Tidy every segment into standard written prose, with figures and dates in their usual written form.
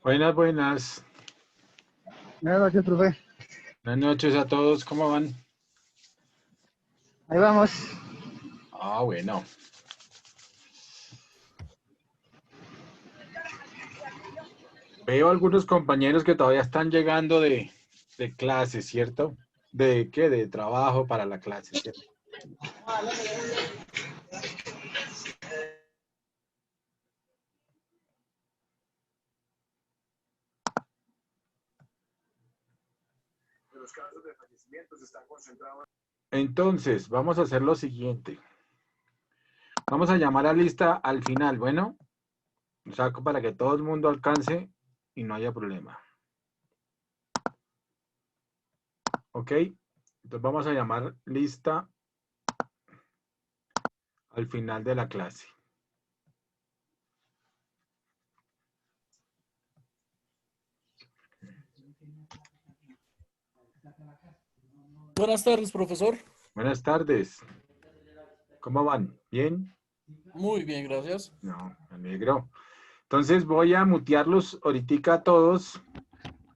Buenas, buenas. Buenas noches, profe. Buenas noches a todos. ¿Cómo van? Ahí vamos. Ah, bueno. Veo algunos compañeros que todavía están llegando de clase, ¿cierto? ¿De qué? De trabajo para la clase, ¿cierto? Los casos de fallecimientos están concentrados. Entonces, vamos a hacer lo siguiente. Vamos a llamar a lista al final, ¿bueno? Saco para que todo el mundo alcance y no haya problema. ¿Ok? Entonces vamos a llamar lista al final de la clase. Buenas tardes, profesor. Buenas tardes. ¿Cómo van? ¿Bien? Muy bien, gracias. No, me alegro. Entonces voy a mutearlos ahorita a todos.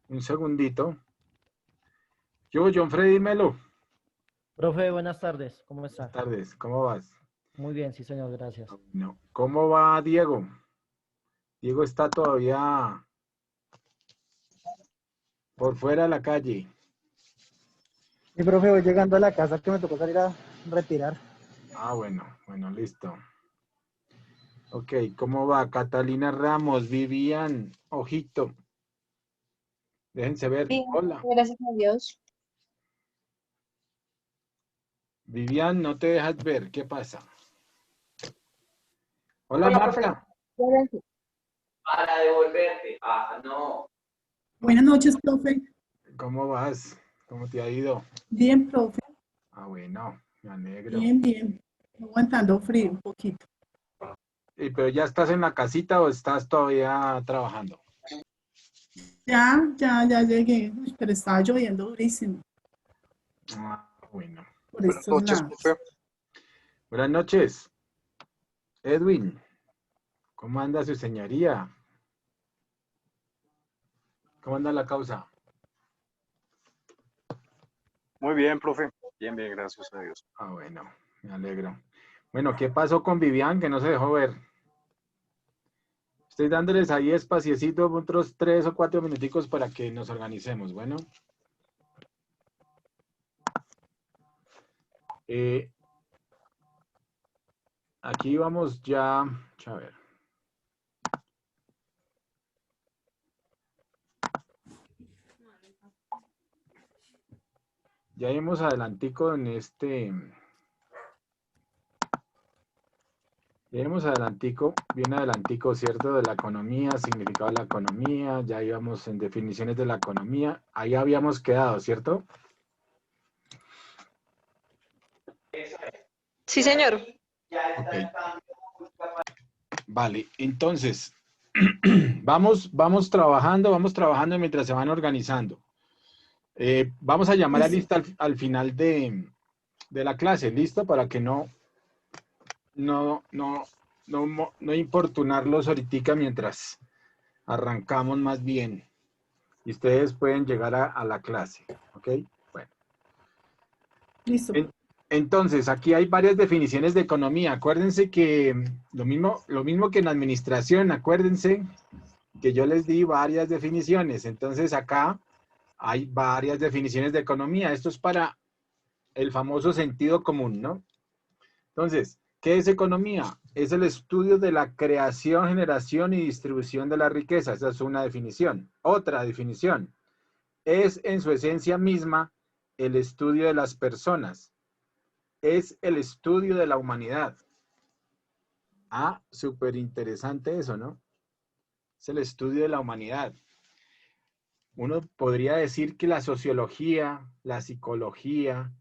Un segundito. Yo, John Freddy Melo. Profe, buenas tardes. ¿Cómo Buenas está? tardes. ¿Cómo vas? Muy bien, sí, señor, gracias. No. ¿Cómo va Diego? Diego está todavía por fuera de la calle. Mi profe, voy llegando a la casa que me tocó salir a retirar. Ah, bueno, listo. Ok, ¿cómo va? Catalina Ramos, Vivian, Ojito. Déjense ver. Bien, Hola. gracias a Dios. Vivian, no te dejas ver. ¿Qué pasa? Hola, Hola, Marta. profe. Para devolverte. Ah, no. Buenas noches, profe. ¿Cómo vas? ¿Cómo te ha ido? Bien, profe. Ah, bueno, me alegro. Bien, bien. Aguantando frío un poquito. ¿Pero ya estás en la casita o estás todavía trabajando? Ya llegué. Uy, pero estaba lloviendo durísimo Ah, bueno. por estos lados. Buenas noches. Edwin, ¿cómo anda su señoría? ¿Cómo anda la causa? Muy bien, profe. Bien, gracias a Dios. Ah, bueno, me alegro. Bueno, ¿qué pasó con Vivian que no se dejó ver? Estoy dándoles ahí espaciecito, otros 3 o 4 minuticos para que nos organicemos, bueno. Aquí vamos ya, a ver. Ya hemos adelantico en este... Ya hemos adelantico, bien adelantico, ¿cierto? De la economía, significado de la economía, ya íbamos en definiciones de la economía, ahí habíamos quedado, ¿cierto? Sí, señor. Ok. Vale, entonces, vamos trabajando mientras se van organizando. Vamos a llamar a lista al final de la clase, ¿listo? Para que no importunarlos ahorita mientras arrancamos más bien. Y ustedes pueden llegar a la clase, ¿ok? Bueno. Listo. Entonces, aquí hay varias definiciones de economía. Acuérdense que lo mismo que en administración, acuérdense que yo les di varias definiciones. Entonces, acá hay varias definiciones de economía. Esto es para el famoso sentido común, ¿no? Entonces, ¿qué es economía? Es el estudio de la creación, generación y distribución de la riqueza. Esa es una definición. Otra definición. Es en su esencia misma el estudio de las personas. Es el estudio de la humanidad. Ah, súper interesante eso, ¿no? Es el estudio de la humanidad. Uno podría decir que la sociología, la psicología,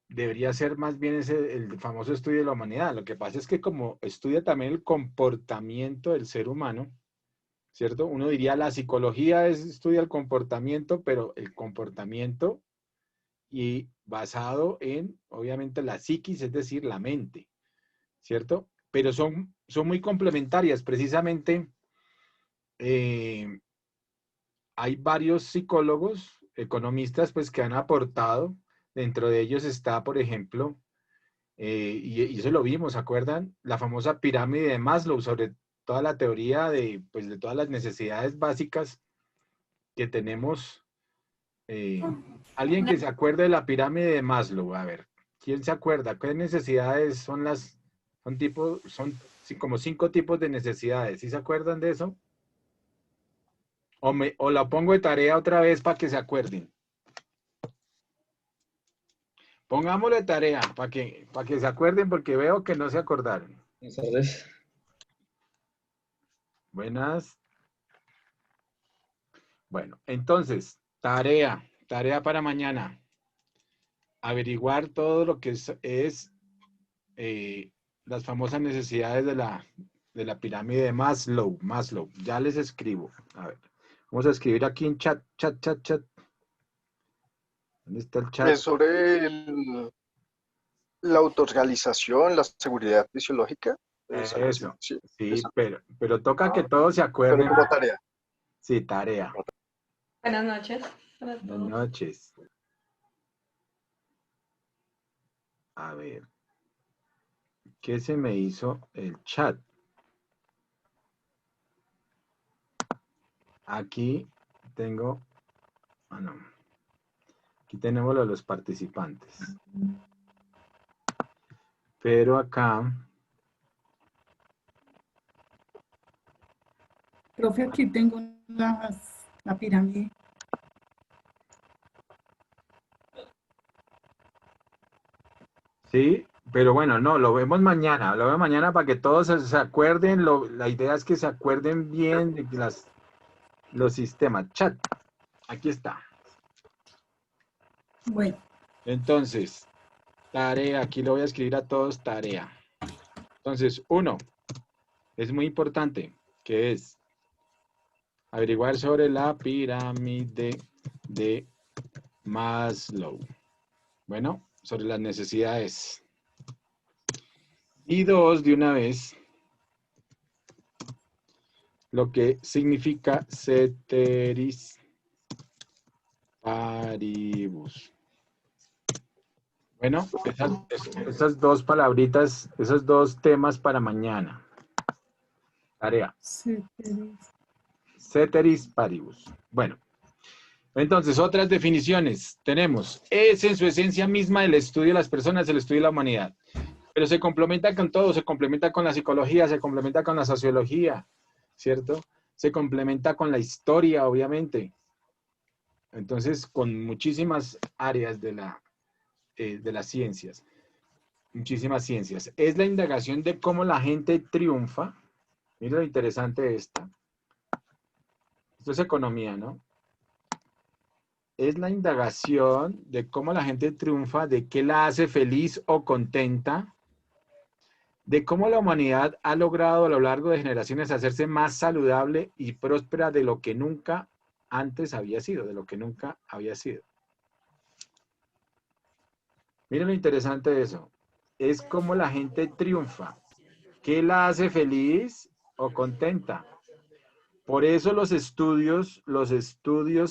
debería ser más bien el famoso estudio de la humanidad. Lo que pasa es que como estudia también el comportamiento del ser humano, ¿cierto? Uno diría la psicología estudia el comportamiento, pero el comportamiento y basado en, obviamente, la psiquis, es decir, la mente, ¿cierto? Pero son muy complementarias. Precisamente hay varios psicólogos, economistas, pues que han aportado. Dentro de ellos está, por ejemplo, y eso lo vimos, ¿se acuerdan? La famosa pirámide de Maslow, sobre toda la teoría de, pues, de todas las necesidades básicas que tenemos. Alguien que se acuerde de la pirámide de Maslow, a ver, ¿quién se acuerda? ¿Qué necesidades son sí, como 5 tipos de necesidades? ¿Sí se acuerdan de eso? O la pongo de tarea otra vez para que se acuerden. Pongámosle tarea para que se acuerden, porque veo que no se acordaron. Buenas tardes. Buenas. Bueno, entonces, tarea para mañana. Averiguar todo lo que es las famosas necesidades de la pirámide de Maslow. Ya les escribo. A ver, vamos a escribir aquí en chat. ¿Dónde está el chat? Es sobre la autorrealización, la seguridad fisiológica. Es algo así, Eso. sí, Sí, esa. pero toca que todos se Pero acuerden. como tarea. Sí, tarea. Buenas noches para Buenas todos. noches. A ver. ¿Qué se me hizo el chat? Aquí tengo... Ah, no. Aquí tenemos lo de los participantes. Pero acá... Profe, aquí tengo la pirámide. Sí, pero bueno, no, lo vemos mañana para que todos se acuerden, la idea es que se acuerden bien de los sistemas. Chat, aquí está. Bueno, Entonces, tarea, aquí lo voy a escribir a todos, tarea. Entonces, 1, es muy importante, que es averiguar sobre la pirámide de Maslow. Bueno, sobre las necesidades. Y 2, de una vez, lo que significa ceteris paribus. Bueno, esas 2 palabritas, esos 2 temas para mañana. Tarea. Ceteris paribus. Bueno, entonces otras definiciones. Tenemos, es en su esencia misma el estudio de las personas, el estudio de la humanidad. Pero se complementa con todo, se complementa con la psicología, se complementa con la sociología, ¿cierto? Se complementa con la historia, obviamente. Entonces, con muchísimas áreas de las ciencias. Muchísimas ciencias. Es la indagación de cómo la gente triunfa. Mira lo interesante de esta. Esto es economía, ¿no? Es la indagación de cómo la gente triunfa, de qué la hace feliz o contenta, de cómo la humanidad ha logrado a lo largo de generaciones hacerse más saludable y próspera de lo que nunca antes había sido, de lo que nunca había sido. Miren lo interesante de eso. Es cómo la gente triunfa. ¿Qué la hace feliz o contenta? Por eso los estudios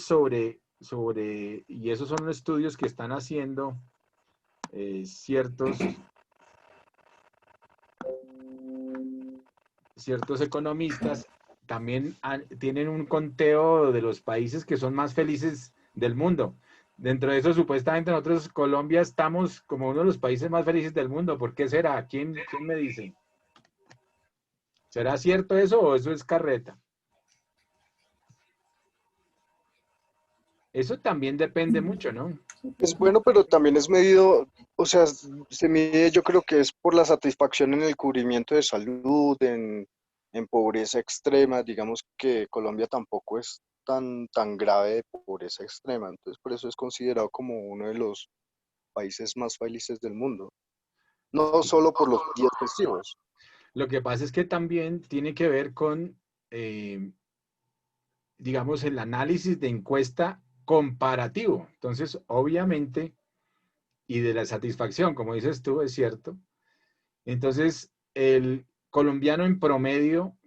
sobre, y esos son los estudios que están haciendo ciertos economistas, también tienen un conteo de los países que son más felices del mundo. Dentro de eso, supuestamente nosotros, Colombia, estamos como uno de los países más felices del mundo. ¿Por qué será? ¿Quién me dice? ¿Será cierto eso o eso es carreta? Eso también depende mucho, ¿no? Es bueno, pero también es medido, o sea, se mide, yo creo que es por la satisfacción en el cubrimiento de salud, en pobreza extrema. Digamos que Colombia tampoco es tan grave de pobreza extrema, entonces por eso es considerado como uno de los países más felices del mundo, no solo por los días festivos. Lo que pasa es que también tiene que ver con, digamos, el análisis de encuesta comparativo. Entonces, obviamente, y de la satisfacción, como dices tú, es cierto. Entonces, colombiano en promedio,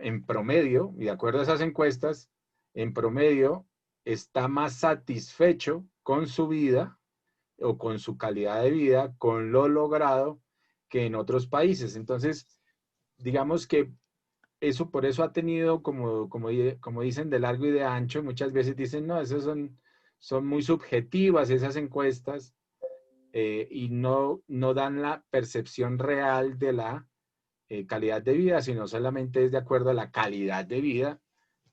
y de acuerdo a esas encuestas, en promedio está más satisfecho con su vida o con su calidad de vida, con lo logrado, que en otros países. Entonces, digamos que eso por eso ha tenido, como dicen, de largo y de ancho. Muchas veces dicen, no, esas son muy subjetivas esas encuestas, y no dan la percepción real de la calidad de vida, sino solamente es de acuerdo a la calidad de vida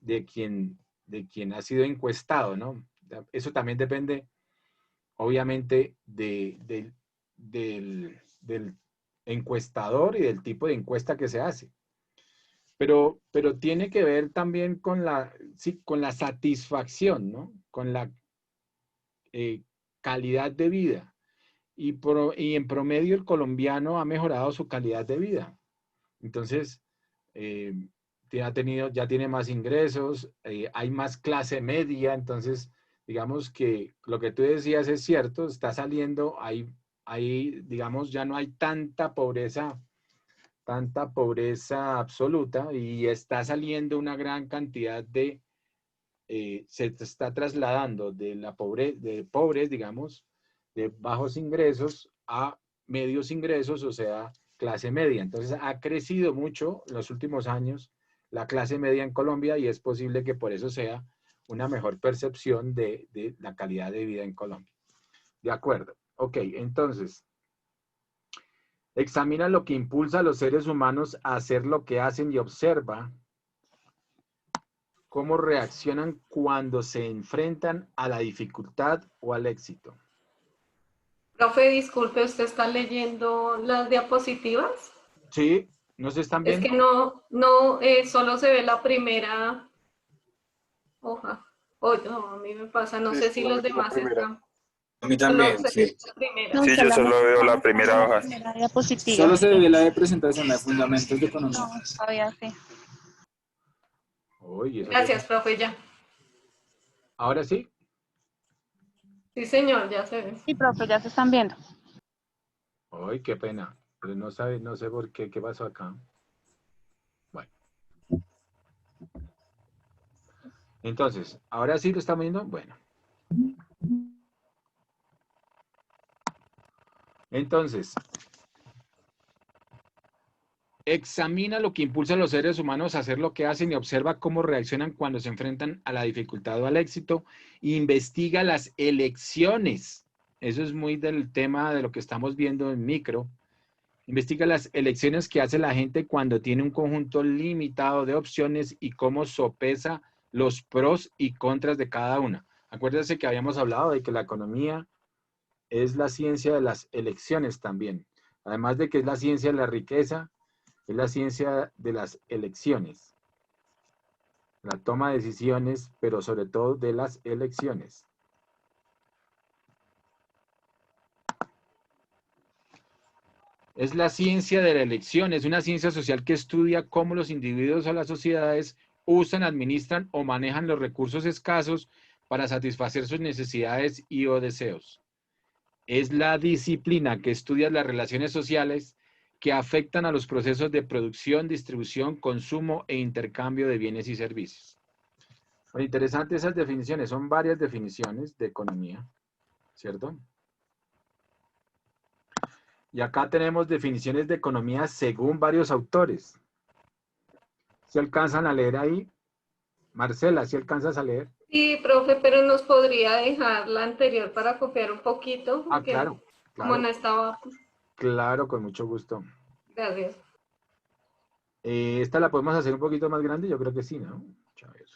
de quien ha sido encuestado, ¿no? Eso también depende, obviamente, del encuestador y del tipo de encuesta que se hace. Pero tiene que ver también con la satisfacción, ¿no? Con la calidad de vida. Y en promedio el colombiano ha mejorado su calidad de vida. Entonces, ya tiene más ingresos, hay más clase media. Entonces, digamos que lo que tú decías es cierto, está saliendo, digamos, ya no hay tanta pobreza absoluta, y está saliendo una gran cantidad se está trasladando de pobres, digamos, de bajos ingresos a medios ingresos, o sea, clase media. Entonces ha crecido mucho en los últimos años la clase media en Colombia, y es posible que por eso sea una mejor percepción de la calidad de vida en Colombia. De acuerdo. Ok, entonces, examina lo que impulsa a los seres humanos a hacer lo que hacen y observa cómo reaccionan cuando se enfrentan a la dificultad o al éxito. Profe, disculpe, ¿usted está leyendo las diapositivas? Sí, ¿no se están Es viendo? que no, solo se ve la primera hoja. No, a mí me pasa, no Sí, sé si los solamente la demás primera. están. A mí Solo también, se ve sí. la primera. No, Sí, yo solo solamente veo la estamos viendo primera la hoja. primera diapositiva. Solo se ve la de presentación, la de fundamentos de economía. No, todavía sí. Oye, eso Gracias, profe, ya. ¿Ahora sí? Sí, señor, ya se ve. Sí, profe, ya se están viendo. Ay, qué pena. Pero no sé por qué pasó acá. Bueno. Entonces, ¿ahora sí lo estamos viendo? Bueno. Entonces, examina lo que impulsa a los seres humanos a hacer lo que hacen y observa cómo reaccionan cuando se enfrentan a la dificultad o al éxito. Investiga las elecciones. Eso es muy del tema de lo que estamos viendo en micro. Investiga las elecciones que hace la gente cuando tiene un conjunto limitado de opciones y cómo sopesa los pros y contras de cada una. Acuérdense que habíamos hablado de que la economía es la ciencia de las elecciones también. Además de que es la ciencia de la riqueza, es la ciencia de las elecciones. La toma de decisiones, pero sobre todo de las elecciones. Es la ciencia de la elección, es una ciencia social que estudia cómo los individuos o las sociedades usan, administran o manejan los recursos escasos para satisfacer sus necesidades y o deseos. Es la disciplina que estudia las relaciones sociales que afectan a los procesos de producción, distribución, consumo e intercambio de bienes y servicios. Bueno, interesante esas definiciones, son varias definiciones de economía, ¿cierto? Y acá tenemos definiciones de economía según varios autores. ¿Se alcanzan a leer ahí? Marcela, ¿si alcanzas a leer? Sí, profe, pero nos podría dejar la anterior para copiar un poquito, Ah, porque claro, como claro, no estaba, claro, con mucho gusto. gracias. Esta la podemos hacer un poquito más grande, yo creo que sí, ¿no? A ver.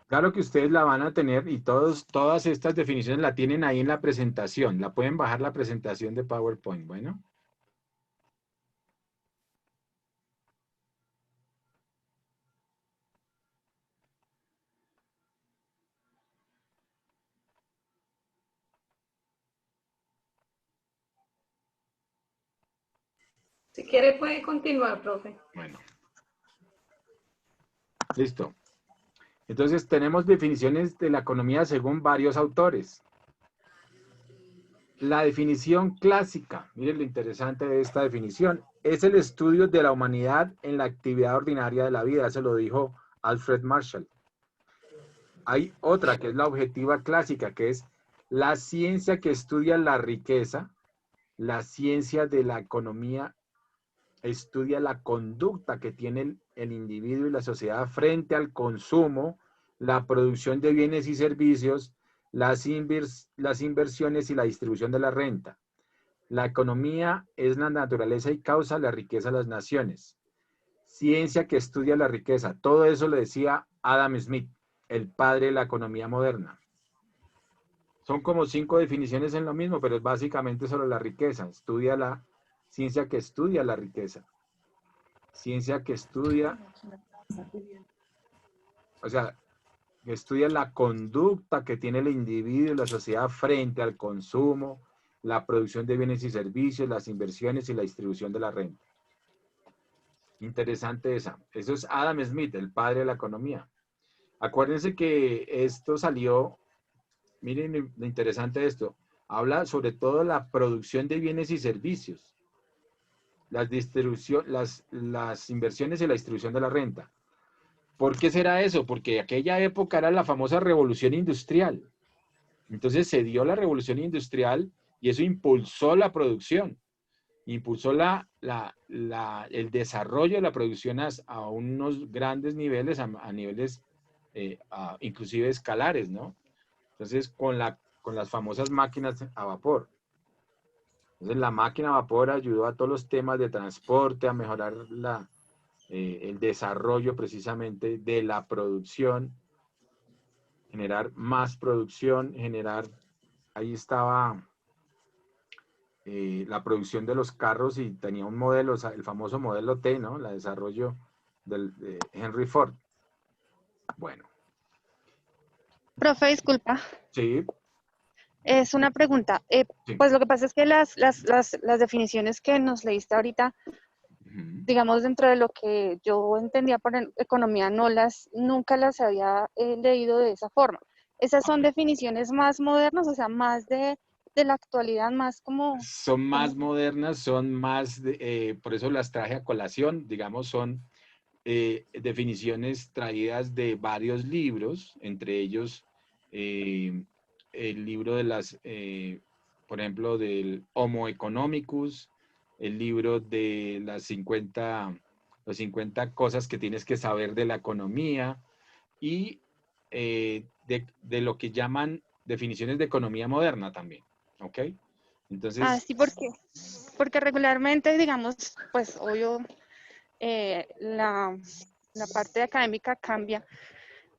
Claro que ustedes la van a tener, y todas estas definiciones la tienen ahí en la presentación. La pueden bajar, la presentación de PowerPoint. Bueno. Si quiere puede continuar, profe. Bueno, listo. Entonces tenemos definiciones de la economía según varios autores. La definición clásica, miren lo interesante de esta definición, es el estudio de la humanidad en la actividad ordinaria de la vida. Eso lo dijo Alfred Marshall. Hay otra que es la objetiva clásica, que es la ciencia que estudia la riqueza. La ciencia de la economía estudia la conducta que tiene el individuo y la sociedad frente al consumo, la producción de bienes y servicios, las inversiones y la distribución de la renta. La economía es la naturaleza y causa la riqueza de las naciones. Ciencia que estudia la riqueza. Todo eso lo decía Adam Smith, el padre de la economía moderna. Son como 5 definiciones en lo mismo, pero es básicamente sobre la riqueza. Estudia la ciencia que estudia la riqueza. Ciencia que estudia, o sea, que estudia la conducta que tiene el individuo y la sociedad frente al consumo, la producción de bienes y servicios, las inversiones y la distribución de la renta. Interesante esa. Eso es Adam Smith, el padre de la economía. Acuérdense que esto salió, miren lo interesante de esto, habla sobre todo la producción de bienes y servicios, las inversiones y la distribución de la renta. ¿Por qué será eso? Porque aquella época era la famosa revolución industrial. Entonces se dio la revolución industrial y eso impulsó la producción, impulsó el desarrollo de la producción a unos grandes niveles, a niveles inclusive escalares, ¿no? Entonces con las famosas máquinas a vapor. Entonces la máquina a vapor ayudó a todos los temas de transporte, a mejorar el desarrollo precisamente de la producción, generar más producción, ahí estaba la producción de los carros y tenía un modelo, o sea, el famoso modelo T, ¿no? El desarrollo de Henry Ford. Bueno. Profe, disculpa. Sí. Es una pregunta. Sí. Pues lo que pasa es que las definiciones que nos leíste ahorita, digamos, dentro de lo que yo entendía por economía, nunca las había leído de esa forma. ¿Esas son definiciones más modernas, o sea, más de la actualidad, más como... Son más modernas, son más, por eso las traje a colación, digamos, son definiciones traídas de varios libros, entre ellos el libro de por ejemplo, del Homo economicus, el libro de las 50 cosas que tienes que saber de la economía y de lo que llaman definiciones de economía moderna también, ¿ok? Entonces... sí, porque regularmente, digamos, pues obvio, la parte académica cambia,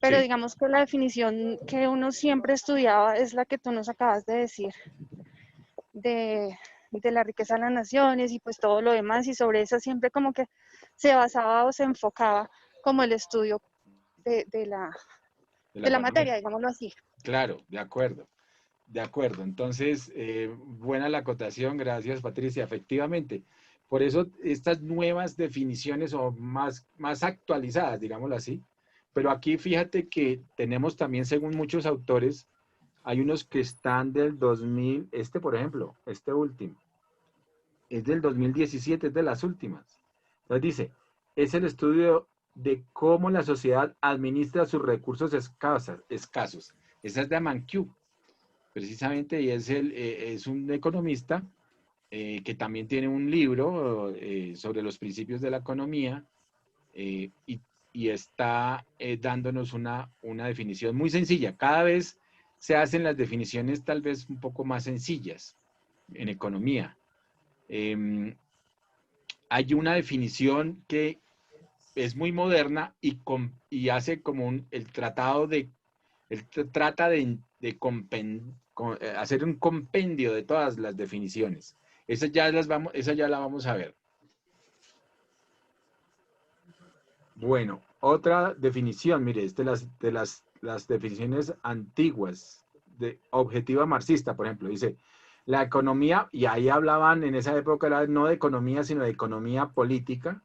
pero sí. digamos que la definición que uno siempre estudiaba es la que tú nos acabas de decir, de la riqueza de las naciones y pues todo lo demás, y sobre eso siempre como que se basaba o se enfocaba como el estudio de la materia, digámoslo así. Claro, de acuerdo. De acuerdo. Entonces, buena la acotación, gracias Patricia. Efectivamente, por eso estas nuevas definiciones o más actualizadas, digámoslo así, pero aquí fíjate que tenemos también, según muchos autores, hay unos que están del 2000, por ejemplo, este último, es del 2017, es de las últimas. Entonces dice, es el estudio de cómo la sociedad administra sus recursos escasos. Esa es de Mankiw, precisamente, y es un economista que también tiene un libro sobre los principios de la economía y está dándonos una definición muy sencilla. Cada vez se hacen las definiciones tal vez un poco más sencillas en economía. Hay una definición que es muy moderna y hace como trata de hacer un compendio de todas las definiciones. Esa ya la vamos a ver. Bueno, otra definición, mire, es de las definiciones antiguas, de objetiva marxista, por ejemplo, dice, La economía, y ahí hablaban en esa época era no de economía, sino de economía política,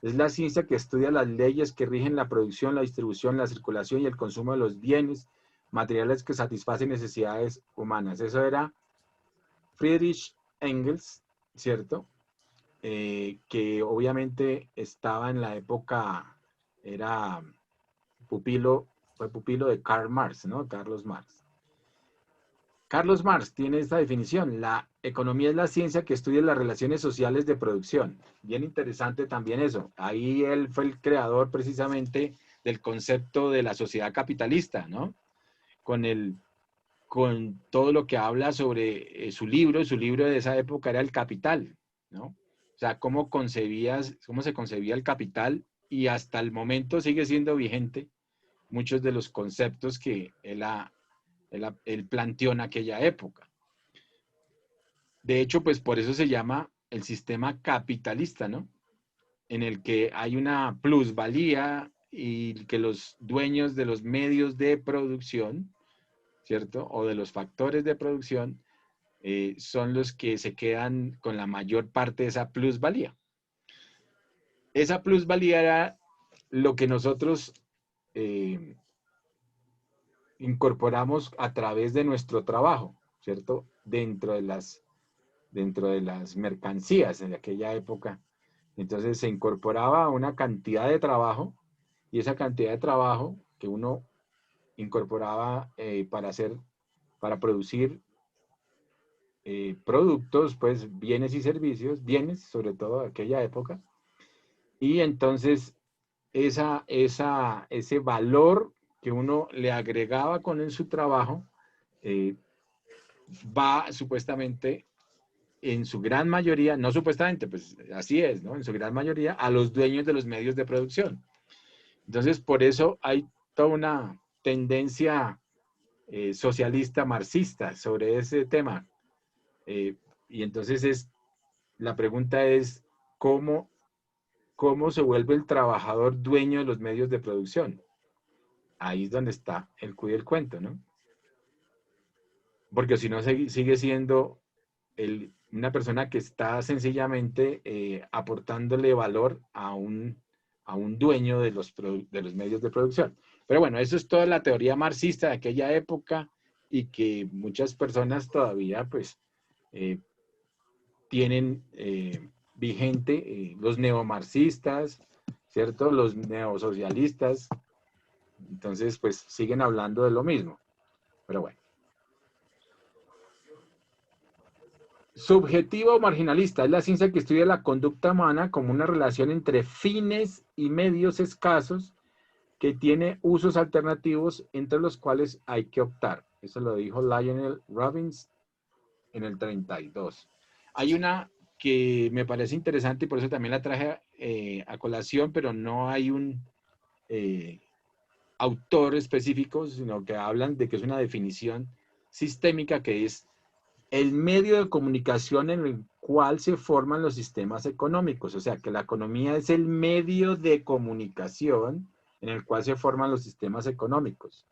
es la ciencia que estudia las leyes que rigen la producción, la distribución, la circulación y el consumo de los bienes materiales que satisfacen necesidades humanas. Eso era Friedrich Engels, ¿cierto? Que obviamente estaba en la época, era fue pupilo de Karl Marx, ¿no? Carlos Marx. Carlos Marx tiene esta definición: la economía es la ciencia que estudia las relaciones sociales de producción. Bien interesante también eso. Ahí él fue el creador precisamente del concepto de la sociedad capitalista, ¿no? Con todo lo que habla sobre su libro de esa época era El Capital, ¿no? O sea, cómo se concebía el capital, y hasta el momento sigue siendo vigente muchos de los conceptos que él planteó en aquella época. De hecho, pues por eso se llama el sistema capitalista, ¿no? En el que hay una plusvalía y que los dueños de los medios de producción, ¿cierto? O de los factores de producción son los que se quedan con la mayor parte de esa plusvalía. Esa plusvalía era lo que nosotros incorporamos a través de nuestro trabajo, ¿cierto? Dentro de las mercancías en aquella época. Entonces se incorporaba una cantidad de trabajo, y esa cantidad de trabajo que uno incorporaba para producir productos, pues bienes y servicios, bienes sobre todo de aquella época, y entonces ese valor que uno le agregaba con su trabajo va supuestamente, en su gran mayoría, no supuestamente, pues así es, ¿no? En su gran mayoría a los dueños de los medios de producción. Entonces, por eso hay toda una tendencia socialista, marxista sobre ese tema. Y entonces la pregunta es, ¿cómo se vuelve el trabajador dueño de los medios de producción? Ahí es donde está el cuy del cuento, ¿no? Porque si no, sigue siendo una persona que está sencillamente aportándole valor a un dueño de los medios de producción. Pero bueno, eso es toda la teoría marxista de aquella época, y que muchas personas todavía pues tienen vigente, los neomarxistas, ¿cierto? Los neosocialistas. Entonces pues siguen hablando de lo mismo. Pero bueno. Subjetiva o marginalista es la ciencia que estudia la conducta humana como una relación entre fines y medios escasos que tiene usos alternativos entre los cuales hay que optar. Eso lo dijo Lionel Robbins en el 32. Hay una que me parece interesante y por eso también la traje a colación, pero no hay un autor específico, sino que hablan de que es una definición sistémica, que es el medio de comunicación en el cual se forman los sistemas económicos. O sea, que la economía es el medio de comunicación en el cual se forman los sistemas económicos.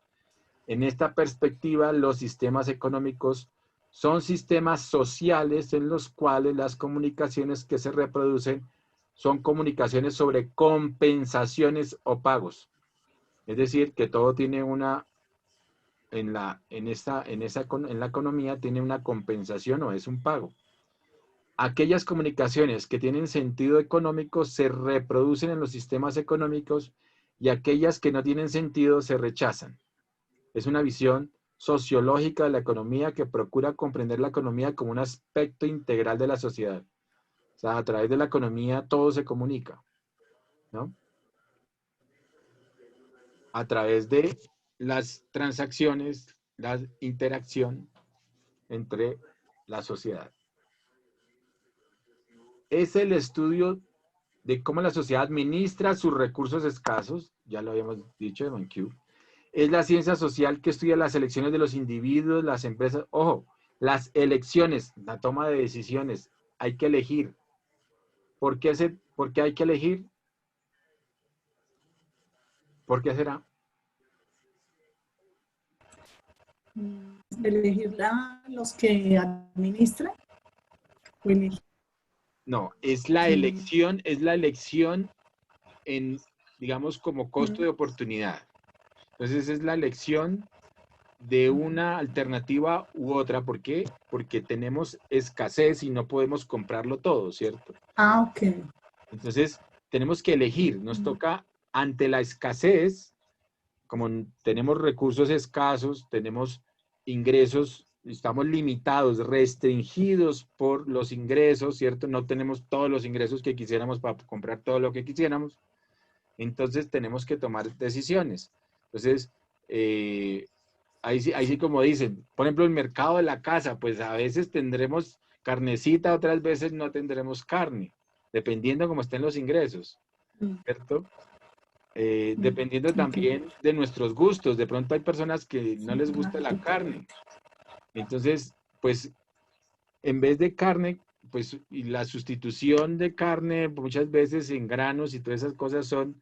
En esta perspectiva, los sistemas económicos son sistemas sociales en los cuales las comunicaciones que se reproducen son comunicaciones sobre compensaciones o pagos. Es decir, que todo tiene en la economía tiene una compensación o es un pago. Aquellas comunicaciones que tienen sentido económico se reproducen en los sistemas económicos, y aquellas que no tienen sentido se rechazan. Es una visión sociológica de la economía que procura comprender la economía como un aspecto integral de la sociedad. O sea, a través de la economía todo se comunica, ¿no? A través de las transacciones, la interacción entre la sociedad. Es el estudio de cómo la sociedad administra sus recursos escasos, ya lo habíamos dicho de Mankiw. Es la ciencia social que estudia las elecciones de los individuos, las empresas. Ojo, las elecciones, la toma de decisiones, hay que elegir. ¿Por qué hay que elegir? ¿Por qué será? elegir los que administran. O elegir. No, es la elección en, digamos, como costo de oportunidad. Entonces es la elección de una alternativa u otra. ¿Por qué? Porque tenemos escasez y no podemos comprarlo todo, ¿cierto? Ah, ok. Entonces tenemos que elegir. Nos toca, ante la escasez, como tenemos recursos escasos, tenemos ingresos, estamos limitados, restringidos por los ingresos, ¿cierto? No tenemos todos los ingresos que quisiéramos para comprar todo lo que quisiéramos. Entonces tenemos que tomar decisiones. Entonces, ahí sí como dicen, por ejemplo, el mercado de la casa, pues a veces tendremos carnecita, otras veces no tendremos carne, dependiendo cómo estén los ingresos, ¿cierto? Dependiendo también de nuestros gustos. De pronto hay personas que no les gusta la carne. Entonces, pues, en vez de carne, pues, y la sustitución de carne muchas veces en granos y todas esas cosas son,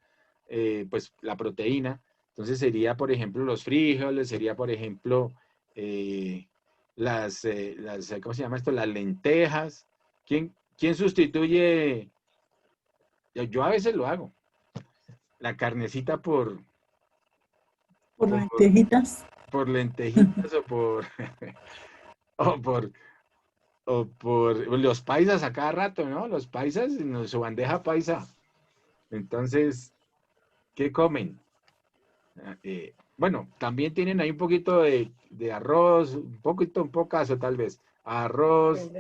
pues, la proteína. Entonces sería, por ejemplo, los frijoles, sería, por ejemplo, ¿cómo se llama esto? Las lentejas. ¿Quién sustituye? Yo a veces lo hago. La carnecita por lentejitas. Por lentejitas o por los paisas a cada rato, ¿no? Los paisas en su bandeja paisa. Entonces, ¿qué comen? Bueno, también tienen ahí un poquito de arroz, un pocaso tal vez. Arroz,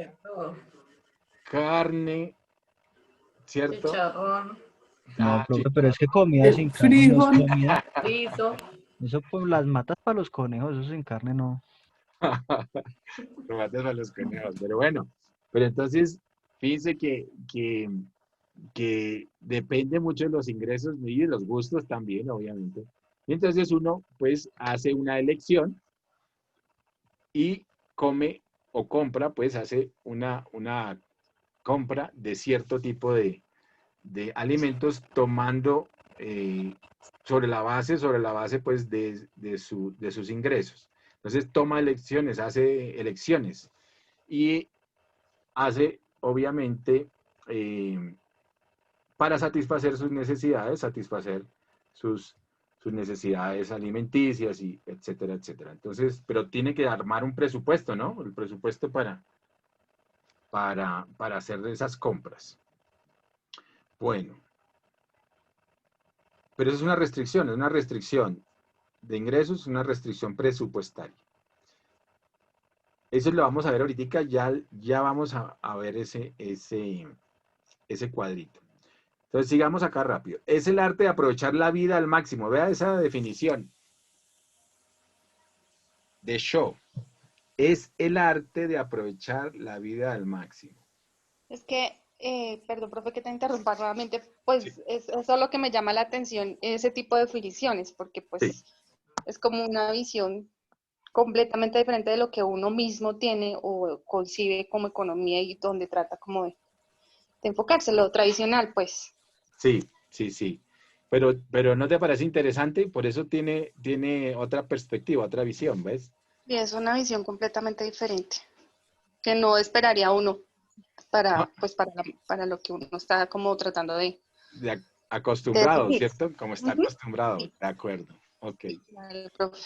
carne, ¿cierto? Chicharrón, No, profe, pero es que comida sin carne no frijol. es comida. liso. Eso pues las matas para los conejos, eso sin carne no. Tomates para los conejos, pero bueno. Pero entonces, fíjense que depende mucho de los ingresos y de los gustos también, obviamente. Y entonces uno, pues, hace una elección y come o compra, pues, hace una compra de cierto tipo de alimentos tomando sobre la base, pues, de sus ingresos. Entonces, toma elecciones, hace elecciones y hace, obviamente, para satisfacer sus necesidades, satisfacer sus necesidades alimenticias, y etcétera, etcétera. Entonces, pero tiene que armar un presupuesto, ¿no? El presupuesto para hacer esas compras. Bueno. Pero eso es una restricción de ingresos, una restricción presupuestaria. Eso lo vamos a ver ahorita, ya vamos a ver ese cuadrito. Entonces sigamos acá rápido. Es el arte de aprovechar la vida al máximo. Vea esa definición de Shaw. Es el arte de aprovechar la vida al máximo. Es que, perdón, profe, que te interrumpa nuevamente, pues sí. Eso es lo que me llama la atención, ese tipo de definiciones, porque pues sí, es como una visión completamente diferente de lo que uno mismo tiene o concibe como economía y donde trata como de enfocarse, lo tradicional, pues. Sí. Pero ¿no te parece interesante? Por eso tiene otra perspectiva, otra visión, ¿ves? Y es una visión completamente diferente, que no esperaría uno para lo que uno está como tratando de acostumbrado, de ¿cierto? Como está acostumbrado, de acuerdo. Ok. Profe.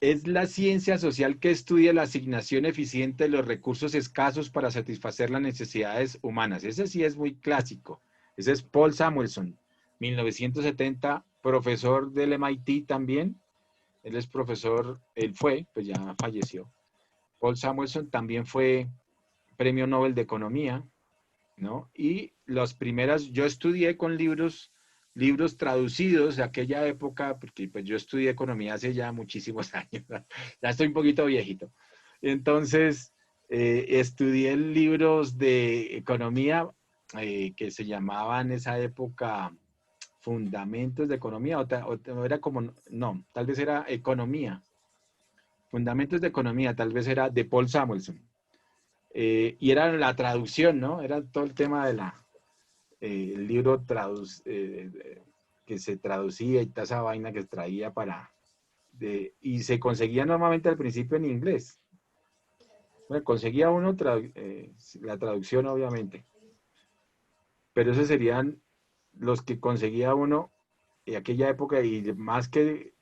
Es la ciencia social que estudia la asignación eficiente de los recursos escasos para satisfacer las necesidades humanas. Ese sí es muy clásico. Ese es Paul Samuelson, 1970, profesor del MIT también. Él es profesor, él fue, pues ya falleció. Paul Samuelson también fue premio Nobel de Economía, ¿no? Y las primeras, yo estudié con libros traducidos de aquella época, porque pues yo estudié economía hace ya muchísimos años, ya estoy un poquito viejito. Entonces, estudié libros de economía que se llamaban en esa época Fundamentos de Economía, o era como, no, tal vez era Economía. Fundamentos de Economía, tal vez era de Paul Samuelson. Y era la traducción, ¿no? Era todo el tema de el libro que se traducía y toda esa vaina que traía y se conseguía normalmente al principio en inglés. Bueno, conseguía uno la traducción, obviamente. Pero esos serían los que conseguía uno en aquella época, y más que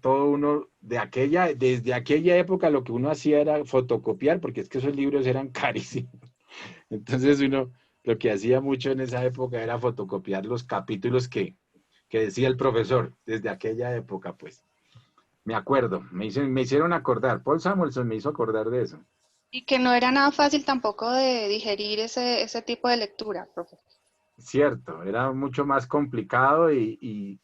todo uno desde aquella época lo que uno hacía era fotocopiar, porque es que esos libros eran carísimos. Entonces uno lo que hacía mucho en esa época era fotocopiar los capítulos que decía el profesor desde aquella época, pues. Me acuerdo, me hicieron acordar, Paul Samuelson me hizo acordar de eso. Y que no era nada fácil tampoco de digerir ese tipo de lectura, profe. Cierto, era mucho más complicado y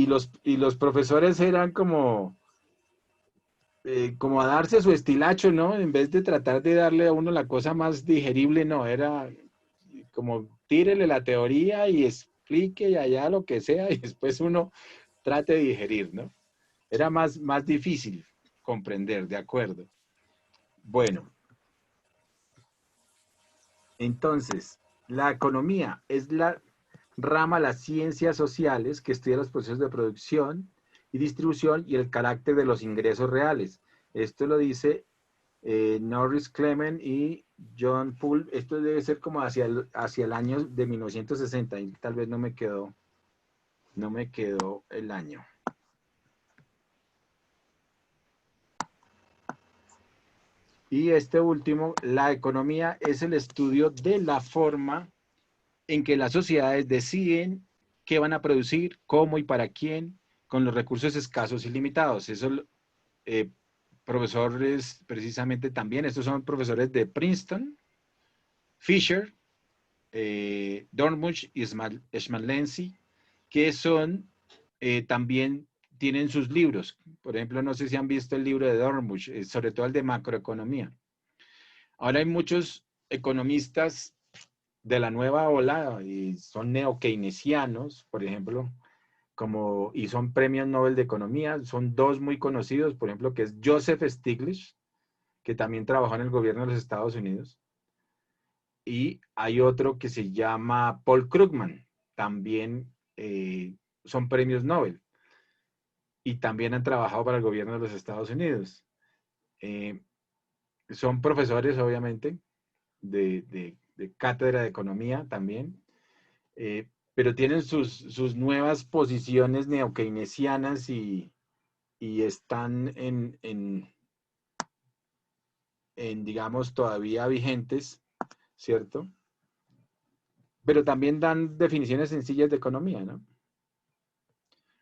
los profesores eran como a darse su estilacho, ¿no? En vez de tratar de darle a uno la cosa más digerible, no, era como tírele la teoría y explique y allá lo que sea y después uno trate de digerir, ¿no? Era más difícil comprender, de acuerdo. Bueno, entonces, la economía es la rama de las ciencias sociales que estudia los procesos de producción y distribución y el carácter de los ingresos reales. Esto lo dice Norris Clement y John Poole. Esto debe ser como hacia el año de 1960, y tal vez no me quedó el año. Y este último, la economía es el estudio de la forma en que las sociedades deciden qué van a producir, cómo y para quién, con los recursos escasos y limitados. Eso, profesores precisamente también, estos son profesores de Princeton, Fisher, Dornbusch y Schmalensky, que son también tienen sus libros. Por ejemplo, no sé si han visto el libro de Dornbusch, sobre todo el de macroeconomía. Ahora hay muchos economistas de la nueva ola y son neo-keynesianos, por ejemplo, y son premios Nobel de Economía. Son dos muy conocidos, por ejemplo, que es Joseph Stiglitz, que también trabajó en el gobierno de los Estados Unidos, y hay otro que se llama Paul Krugman, también son premios Nobel, y también han trabajado para el gobierno de los Estados Unidos. Son profesores, obviamente, de cátedra de economía también, pero tienen sus nuevas posiciones neo-keynesianas y están digamos, todavía vigentes, ¿cierto? Pero también dan definiciones sencillas de economía, ¿no?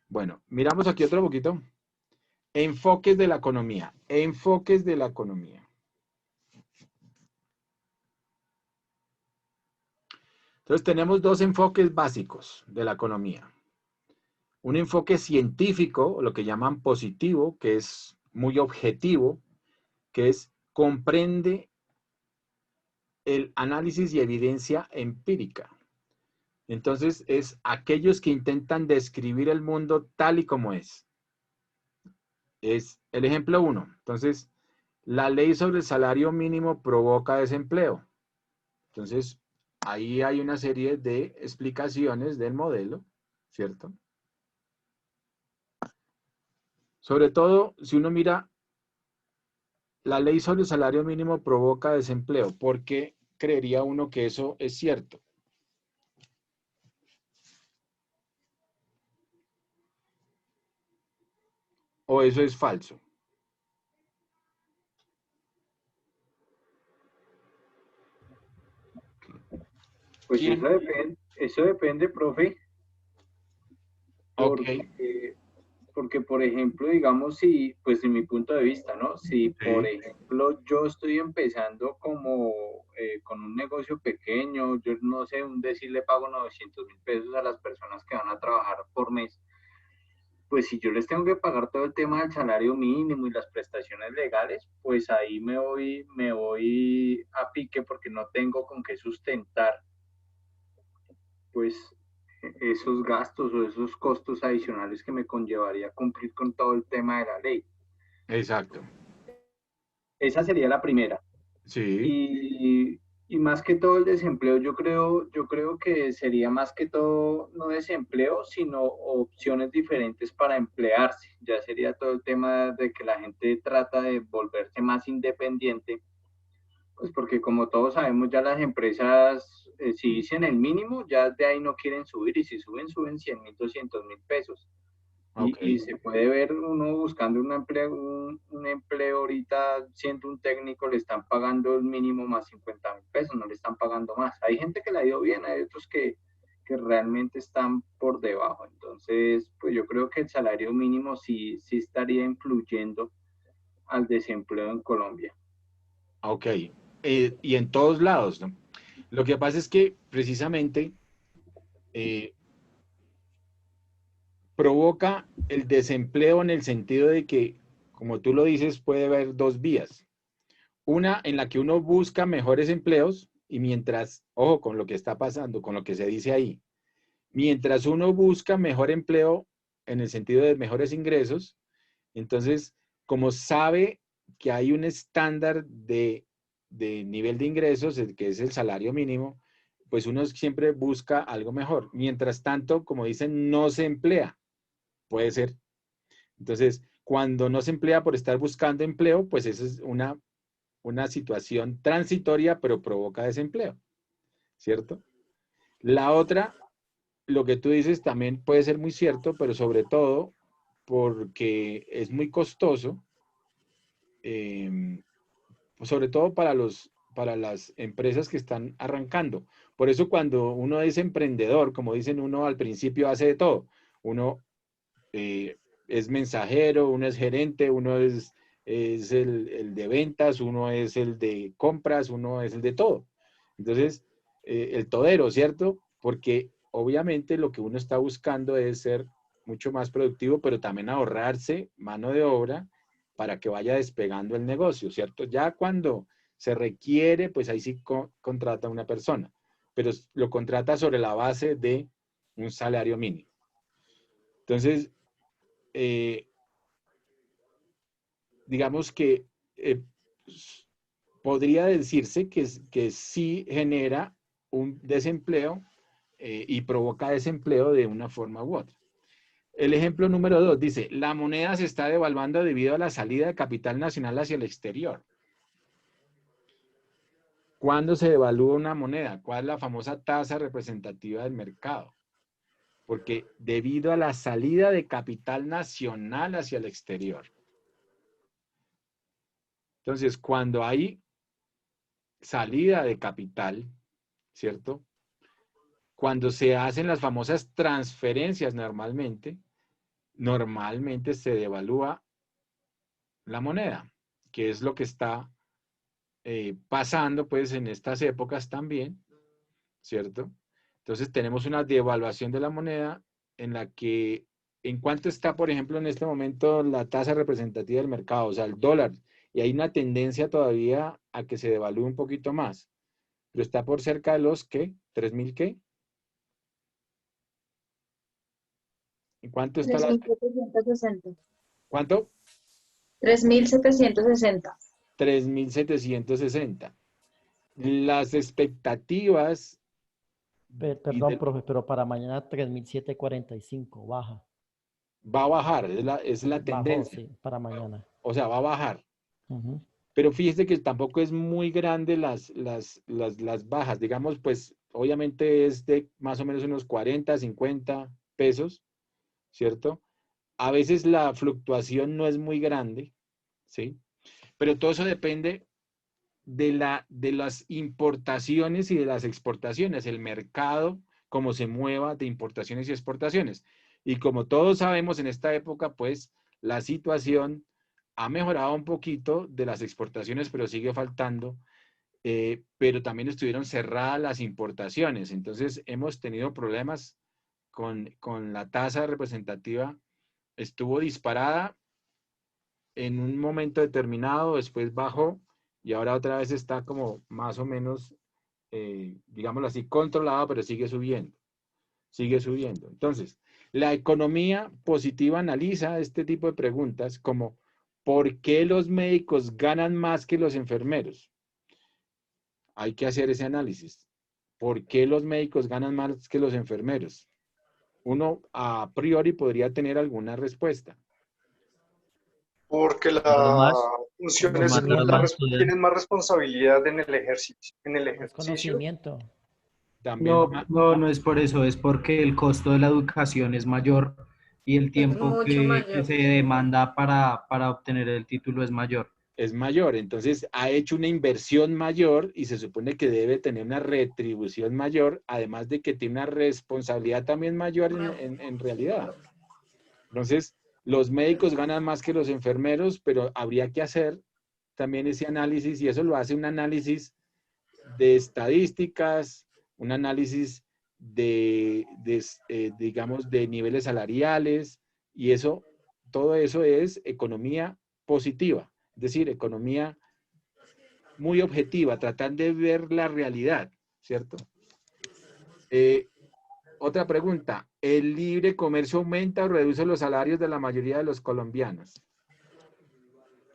Bueno, miramos aquí otro poquito. Enfoques de la economía. Enfoques de la economía. Entonces tenemos dos enfoques básicos de la economía. Un enfoque científico, lo que llaman positivo, que es muy objetivo, que comprende el análisis y evidencia empírica. Entonces es aquellos que intentan describir el mundo tal y como es. Es el ejemplo 1. Entonces, la ley sobre el salario mínimo provoca desempleo. Entonces, ahí hay una serie de explicaciones del modelo, ¿cierto? Sobre todo, si uno mira, la ley sobre el salario mínimo provoca desempleo. ¿Por qué creería uno que eso es cierto? ¿O eso es falso? Pues ¿Quién? eso depende, profe, Ok. porque, por ejemplo, digamos, si, pues en mi punto de vista, ¿no? Si, por ejemplo, yo estoy empezando como con un negocio pequeño, yo no sé, decir, le pago 900.000 pesos a las personas que van a trabajar por mes, pues si yo les tengo que pagar todo el tema del salario mínimo y las prestaciones legales, pues ahí me voy a pique porque no tengo con qué sustentar, pues, esos gastos o esos costos adicionales que me conllevaría cumplir con todo el tema de la ley. Exacto. Esa sería la primera. Sí. Y Y más que todo el desempleo, yo creo que sería más que todo no desempleo, sino opciones diferentes para emplearse. Ya sería todo el tema de que la gente trata de volverse más independiente, pues porque como todos sabemos ya las empresas, si dicen el mínimo, ya de ahí no quieren subir, y si suben, suben 100.000, 200.000 pesos. Ok. Y se puede ver uno buscando un empleo ahorita, siendo un técnico, le están pagando el mínimo más 50.000 pesos, no le están pagando más. Hay gente que le ha ido bien, hay otros que realmente están por debajo. Entonces, pues yo creo que el salario mínimo sí estaría influyendo al desempleo en Colombia. Ok. Y en todos lados, ¿no? Lo que pasa es que precisamente provoca el desempleo en el sentido de que, como tú lo dices, puede haber dos vías. Una en la que uno busca mejores empleos y mientras, ojo con lo que está pasando, con lo que se dice ahí, mientras uno busca mejor empleo en el sentido de mejores ingresos, entonces, como sabe que hay un estándar de nivel de ingresos, que es el salario mínimo, pues uno siempre busca algo mejor. Mientras tanto, como dicen, no se emplea. Puede ser. Entonces, cuando no se emplea por estar buscando empleo, pues eso es una situación transitoria, pero provoca desempleo, ¿cierto? La otra, lo que tú dices también puede ser muy cierto, pero sobre todo porque es muy costoso, sobre todo para las empresas que están arrancando. Por eso cuando uno es emprendedor, como dicen, uno al principio hace de todo. Uno es mensajero, uno es gerente, uno es el de ventas, uno es el de compras, uno es el de todo. Entonces, el todero, ¿cierto? Porque obviamente lo que uno está buscando es ser mucho más productivo, pero también ahorrarse mano de obra para que vaya despegando el negocio, ¿cierto? Ya cuando se requiere, pues ahí sí contrata a una persona, pero lo contrata sobre la base de un salario mínimo. Entonces, digamos que podría decirse que sí genera un desempleo y provoca desempleo de una forma u otra. El ejemplo número 2 dice, la moneda se está devaluando debido a la salida de capital nacional hacia el exterior. ¿Cuándo se devalúa una moneda? ¿Cuál es la famosa tasa representativa del mercado? Porque debido a la salida de capital nacional hacia el exterior. Entonces, cuando hay salida de capital, ¿cierto? Cuando se hacen las famosas transferencias normalmente se devalúa la moneda, que es lo que está pasando pues en estas épocas también, ¿cierto? Entonces tenemos una devaluación de la moneda en la que, ¿en cuánto está, por ejemplo, en este momento la tasa representativa del mercado? O sea, el dólar. Y hay una tendencia todavía a que se devalúe un poquito más. Pero está por cerca de los, ¿qué? ¿3.000 qué? ¿En cuánto está la? 3.760. ¿Cuánto? 3.760. 3.760. Las expectativas. Perdón, profe, pero para mañana 3.745, baja. Va a bajar, es la tendencia. Bajó, sí, para mañana. O sea, va a bajar. Pero fíjese que tampoco es muy grande las bajas. Digamos, pues, obviamente es de más o menos unos 40, 50 pesos, ¿cierto? A veces la fluctuación no es muy grande, ¿sí? Pero todo eso depende de las importaciones y de las exportaciones, el mercado, cómo se mueva de importaciones y exportaciones. Y como todos sabemos en esta época, pues, la situación ha mejorado un poquito de las exportaciones, pero sigue faltando, pero también estuvieron cerradas las importaciones. Entonces, hemos tenido problemas con la tasa representativa. Estuvo disparada en un momento determinado, después bajó y ahora otra vez está como más o menos, digámoslo así, controlado, pero sigue subiendo. Sigue subiendo. Entonces, la economía positiva analiza este tipo de preguntas como ¿por qué los médicos ganan más que los enfermeros? hay que hacer ese análisis. ¿Por qué los médicos ganan más que los enfermeros? Uno a priori podría tener alguna respuesta. Porque Ganan más, funciones, ganan más estudiantes. tienen más responsabilidad en el ejercicio. Más conocimiento. También No es por eso, es porque el costo de la educación es mayor y el tiempo mucho que mayor. se demanda para obtener el título es mayor. es mayor, entonces ha hecho una inversión mayor y se supone que debe tener una retribución mayor, además de que tiene una responsabilidad también mayor en realidad. Entonces, los médicos ganan más que los enfermeros, pero habría que hacer también ese análisis, y eso lo hace un análisis de estadísticas, un análisis digamos, de niveles salariales, y eso, todo eso es economía positiva, es decir, economía muy objetiva, tratar de ver la realidad, ¿cierto? Otra pregunta, ¿el libre comercio aumenta o reduce los salarios de la mayoría de los colombianos?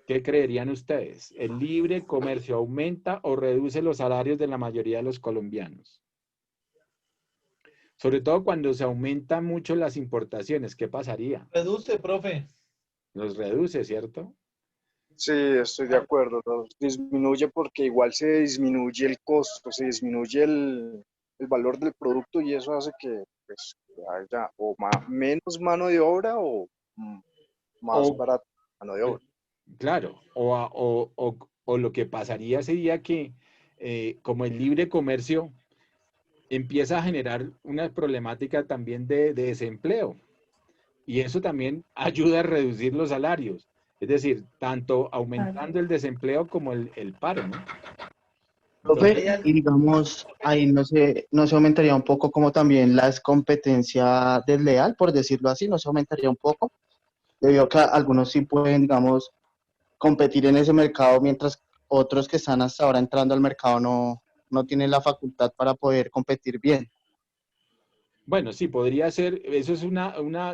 ¿Qué creerían ustedes? ¿El libre comercio aumenta o reduce los salarios de la mayoría de los colombianos? Sobre todo cuando se aumentan mucho las importaciones, ¿qué pasaría? Reduce, profe. Los reduce, ¿cierto? Sí, estoy de acuerdo. Los disminuye porque igual se disminuye el costo, se disminuye el valor del producto y eso hace que pues, haya o menos mano de obra o más barata mano de obra. Claro, o lo que pasaría sería que como el libre comercio empieza a generar una problemática también de desempleo, y eso también ayuda a reducir los salarios, es decir, tanto aumentando el desempleo como el paro, ¿no? Profe, y digamos, ahí no se aumentaría un poco como también la competencia desleal, por decirlo así, no se aumentaría un poco, debido a que algunos sí pueden, digamos, competir en ese mercado, mientras otros que están hasta ahora entrando al mercado no tienen la facultad para poder competir bien. Bueno, sí, podría ser, eso es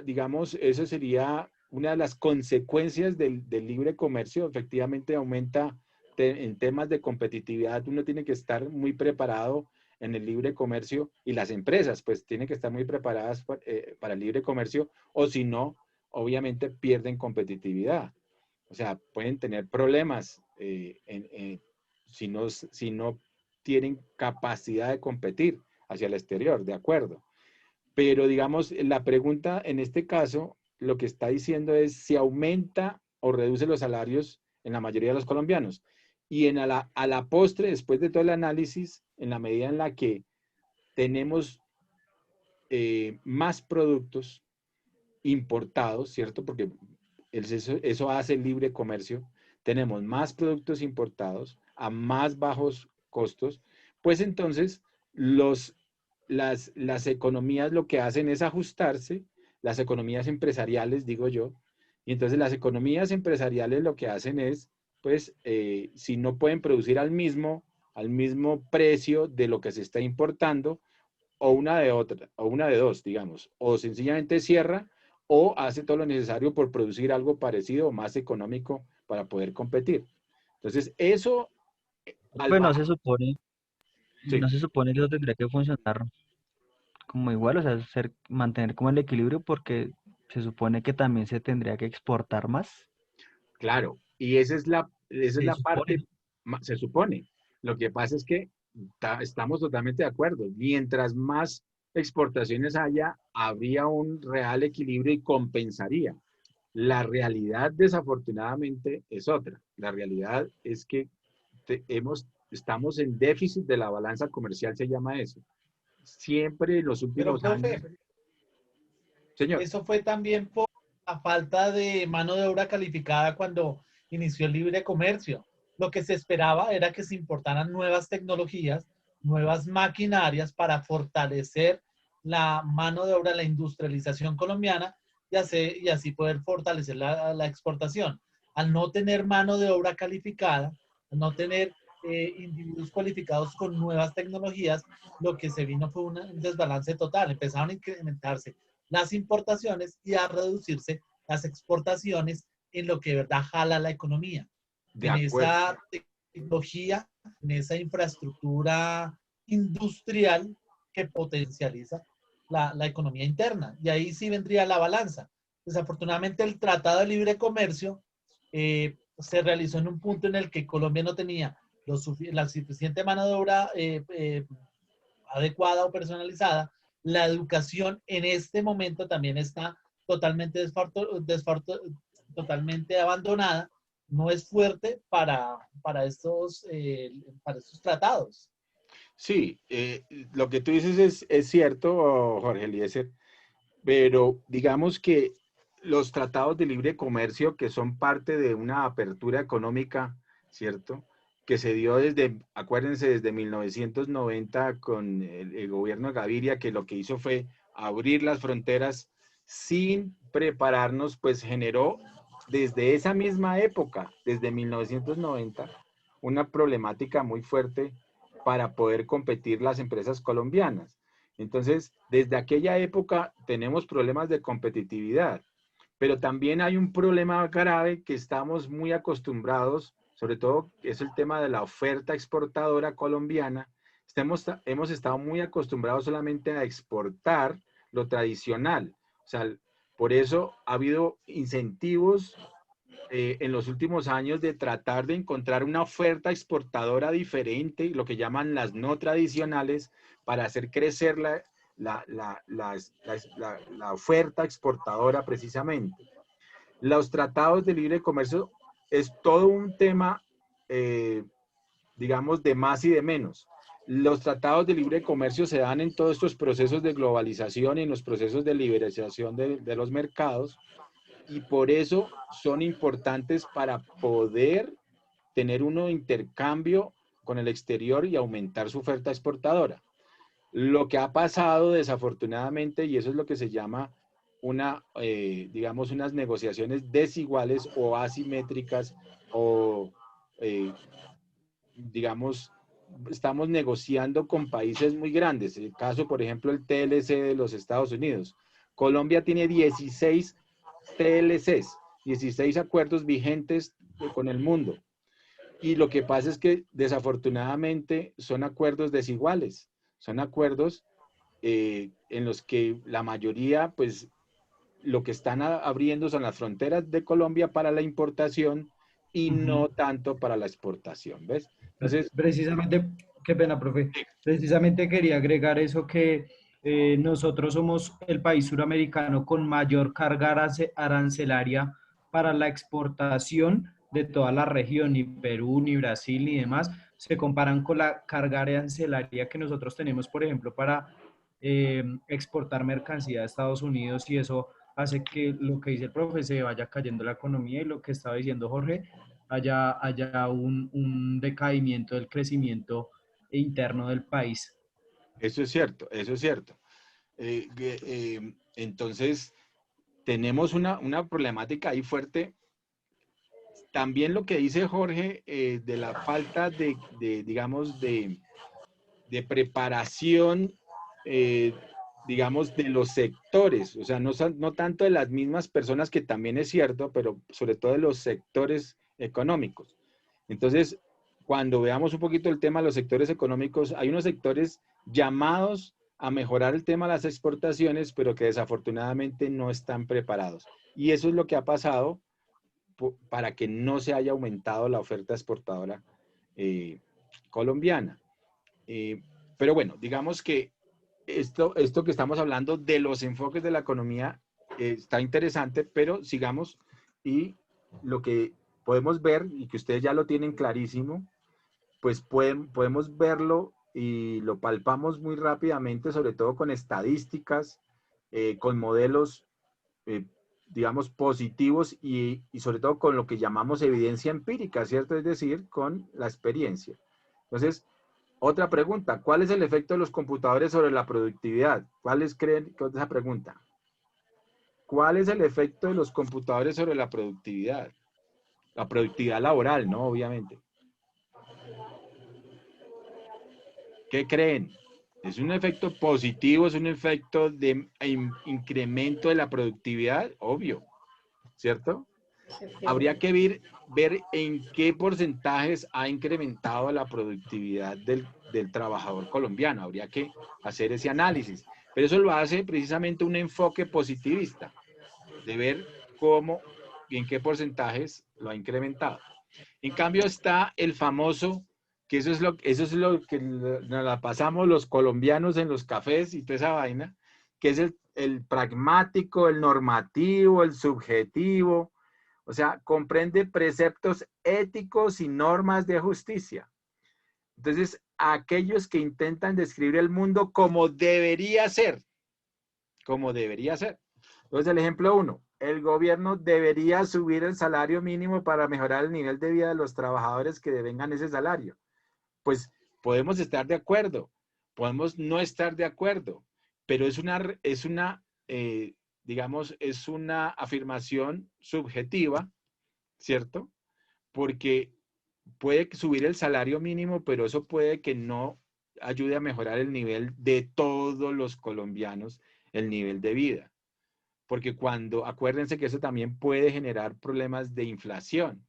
digamos, eso sería una de las consecuencias del libre comercio, efectivamente aumenta en temas de competitividad, uno tiene que estar muy preparado en el libre comercio, y las empresas pues tienen que estar muy preparadas para el libre comercio, o si no, obviamente pierden competitividad. O sea, pueden tener problemas si no tienen capacidad de competir hacia el exterior, de acuerdo. Pero digamos, la pregunta en este caso, lo que está diciendo es si aumenta o reduce los salarios en la mayoría de los colombianos. Y a la postre, después de todo el análisis, en la medida en la que tenemos más productos importados, ¿cierto? Porque eso hace el libre comercio. Tenemos más productos importados a más bajos costos, pues entonces las economías lo que hacen es ajustarse, las economías empresariales, digo yo, y entonces las economías empresariales lo que hacen es, pues, si no pueden producir al mismo precio de lo que se está importando, o una de dos, digamos, o sencillamente cierra, o hace todo lo necesario por producir algo parecido o más económico para poder competir. Entonces, eso... Pues no se supone, Sí. no se supone que eso tendría que funcionar como igual, o sea, mantener como el equilibrio, porque se supone que también se tendría que exportar más. Claro, y esa es la parte, se supone. Lo que pasa es que estamos totalmente de acuerdo. Mientras más exportaciones haya, habría un real equilibrio y compensaría. La realidad, desafortunadamente, es otra. La realidad es que estamos en déficit de la balanza comercial, se llama eso. Siempre en los últimos años. Señor. Eso fue también por la falta de mano de obra calificada cuando inició el libre comercio. Lo que se esperaba era que se importaran nuevas tecnologías, nuevas maquinarias para fortalecer la mano de obra, la industrialización colombiana y así poder fortalecer la exportación. Al no tener mano de obra calificada, al no tener individuos cualificados con nuevas tecnologías, lo que se vino fue un desbalance total. Empezaron a incrementarse las importaciones y a reducirse las exportaciones, en lo que de verdad jala la economía. En esa tecnología en esa infraestructura industrial que potencializa la economía interna. Y ahí sí vendría la balanza. Desafortunadamente el Tratado de Libre Comercio se realizó en un punto en el que Colombia no tenía la suficiente mano de obra adecuada o personalizada. La educación en este momento también está totalmente totalmente abandonada. No es fuerte para estos tratados. Sí, lo que tú dices es cierto, Jorge Eliezer, pero digamos que los tratados de libre comercio, que son parte de una apertura económica, ¿cierto? Que se dio acuérdense, desde 1990 con el gobierno de Gaviria, que lo que hizo fue abrir las fronteras sin prepararnos, pues generó desde esa misma época, desde 1990, una problemática muy fuerte para poder competir las empresas colombianas. Entonces, desde aquella época tenemos problemas de competitividad, pero también hay un problema grave que estamos muy acostumbrados, sobre todo es el tema de la oferta exportadora colombiana. Hemos estado muy acostumbrados solamente a exportar lo tradicional. O sea, por eso ha habido incentivos en los últimos años de tratar de encontrar una oferta exportadora diferente, lo que llaman las no tradicionales, para hacer crecer la oferta exportadora precisamente. Los tratados de libre comercio es todo un tema, digamos, de más y de menos. Los tratados de libre comercio se dan en todos estos procesos de globalización y en los procesos de liberalización de los mercados, y por eso son importantes para poder tener un intercambio con el exterior y aumentar su oferta exportadora. Lo que ha pasado desafortunadamente, y eso es lo que se llama digamos, unas negociaciones desiguales o asimétricas, o digamos, estamos negociando con países muy grandes. El caso, por ejemplo, el TLC de los Estados Unidos. Colombia tiene 16 TLCs, 16 acuerdos vigentes con el mundo. Y lo que pasa es que desafortunadamente son acuerdos desiguales, son acuerdos en los que la mayoría, pues lo que están abriendo son las fronteras de Colombia para la importación y no tanto para la exportación, ¿ves? Entonces, precisamente, qué pena, profe, precisamente quería agregar eso que nosotros somos el país suramericano con mayor carga arancelaria para la exportación de toda la región, ni Perú, ni Brasil, ni demás, se comparan con la carga arancelaria que nosotros tenemos, por ejemplo, para exportar mercancía a Estados Unidos, y eso hace que lo que dice el profe se vaya cayendo la economía, y lo que estaba diciendo Jorge, haya un decaimiento del crecimiento interno del país. eso es cierto, eso es cierto. Entonces, tenemos una problemática ahí fuerte. También lo que dice Jorge de la falta digamos, de preparación, digamos, de los sectores, o sea, no tanto de las mismas personas, que también es cierto, pero sobre todo de los sectores económicos. Entonces, cuando veamos un poquito el tema de los sectores económicos, hay unos sectores llamados a mejorar el tema de las exportaciones, pero que desafortunadamente no están preparados. Y eso es lo que ha pasado para que no se haya aumentado la oferta exportadora colombiana. Pero bueno, digamos que esto que estamos hablando de los enfoques de la economía está interesante, pero sigamos, y lo que podemos ver, y que ustedes ya lo tienen clarísimo, pues podemos verlo y lo palpamos muy rápidamente, sobre todo con estadísticas, con modelos, digamos, positivos, y sobre todo con lo que llamamos evidencia empírica, ¿cierto? Es decir, con la experiencia. Entonces, otra pregunta, ¿cuál es el efecto de los computadores sobre la productividad? ¿Cuáles creen que es esa pregunta? ¿Cuál es el efecto de los computadores sobre la productividad? La productividad laboral, ¿no? Obviamente. ¿Qué creen? ¿Es un efecto positivo? ¿Es un efecto de incremento de la productividad? Obvio, ¿cierto? habría que ver en qué porcentajes ha incrementado la productividad del trabajador colombiano. Habría que hacer ese análisis. Pero eso lo hace precisamente un enfoque positivista, de ver cómo y en qué porcentajes lo ha incrementado. En cambio está el famoso, que eso es lo que nos la pasamos los colombianos en los cafés y toda esa vaina, que es el pragmático, el normativo, el subjetivo. O sea, comprende preceptos éticos y normas de justicia. Entonces, aquellos que intentan describir el mundo como debería ser. Como debería ser. Entonces, el ejemplo 1. El gobierno debería subir el salario mínimo para mejorar el nivel de vida de los trabajadores que devengan ese salario. Pues podemos estar de acuerdo, podemos no estar de acuerdo, pero es una afirmación subjetiva, ¿cierto? Porque puede subir el salario mínimo, pero eso puede que no ayude a mejorar el nivel de todos los colombianos, el nivel de vida. Porque acuérdense que eso también puede generar problemas de inflación.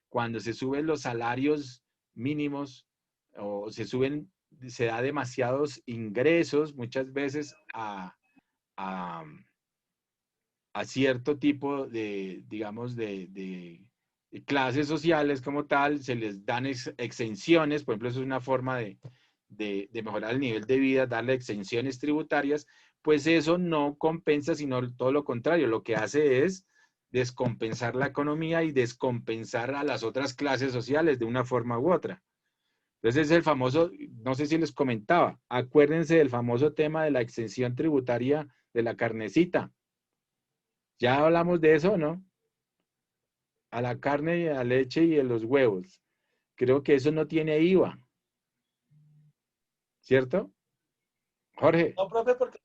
Cuando se suben los salarios mínimos o se da demasiados ingresos muchas veces a cierto tipo de, digamos, de clases sociales como tal, se les dan exenciones, por ejemplo, eso es una forma de mejorar el nivel de vida, darle exenciones tributarias, pues eso no compensa, sino todo lo contrario, lo que hace es descompensar la economía y descompensar a las otras clases sociales de una forma u otra. Entonces es el famoso, no sé si les comentaba, acuérdense del famoso tema de la exención tributaria de la carnecita. ¿Ya hablamos de eso, no? A la carne y a la leche y a los huevos. Creo que eso no tiene IVA. ¿Cierto? Jorge. No, profe, porque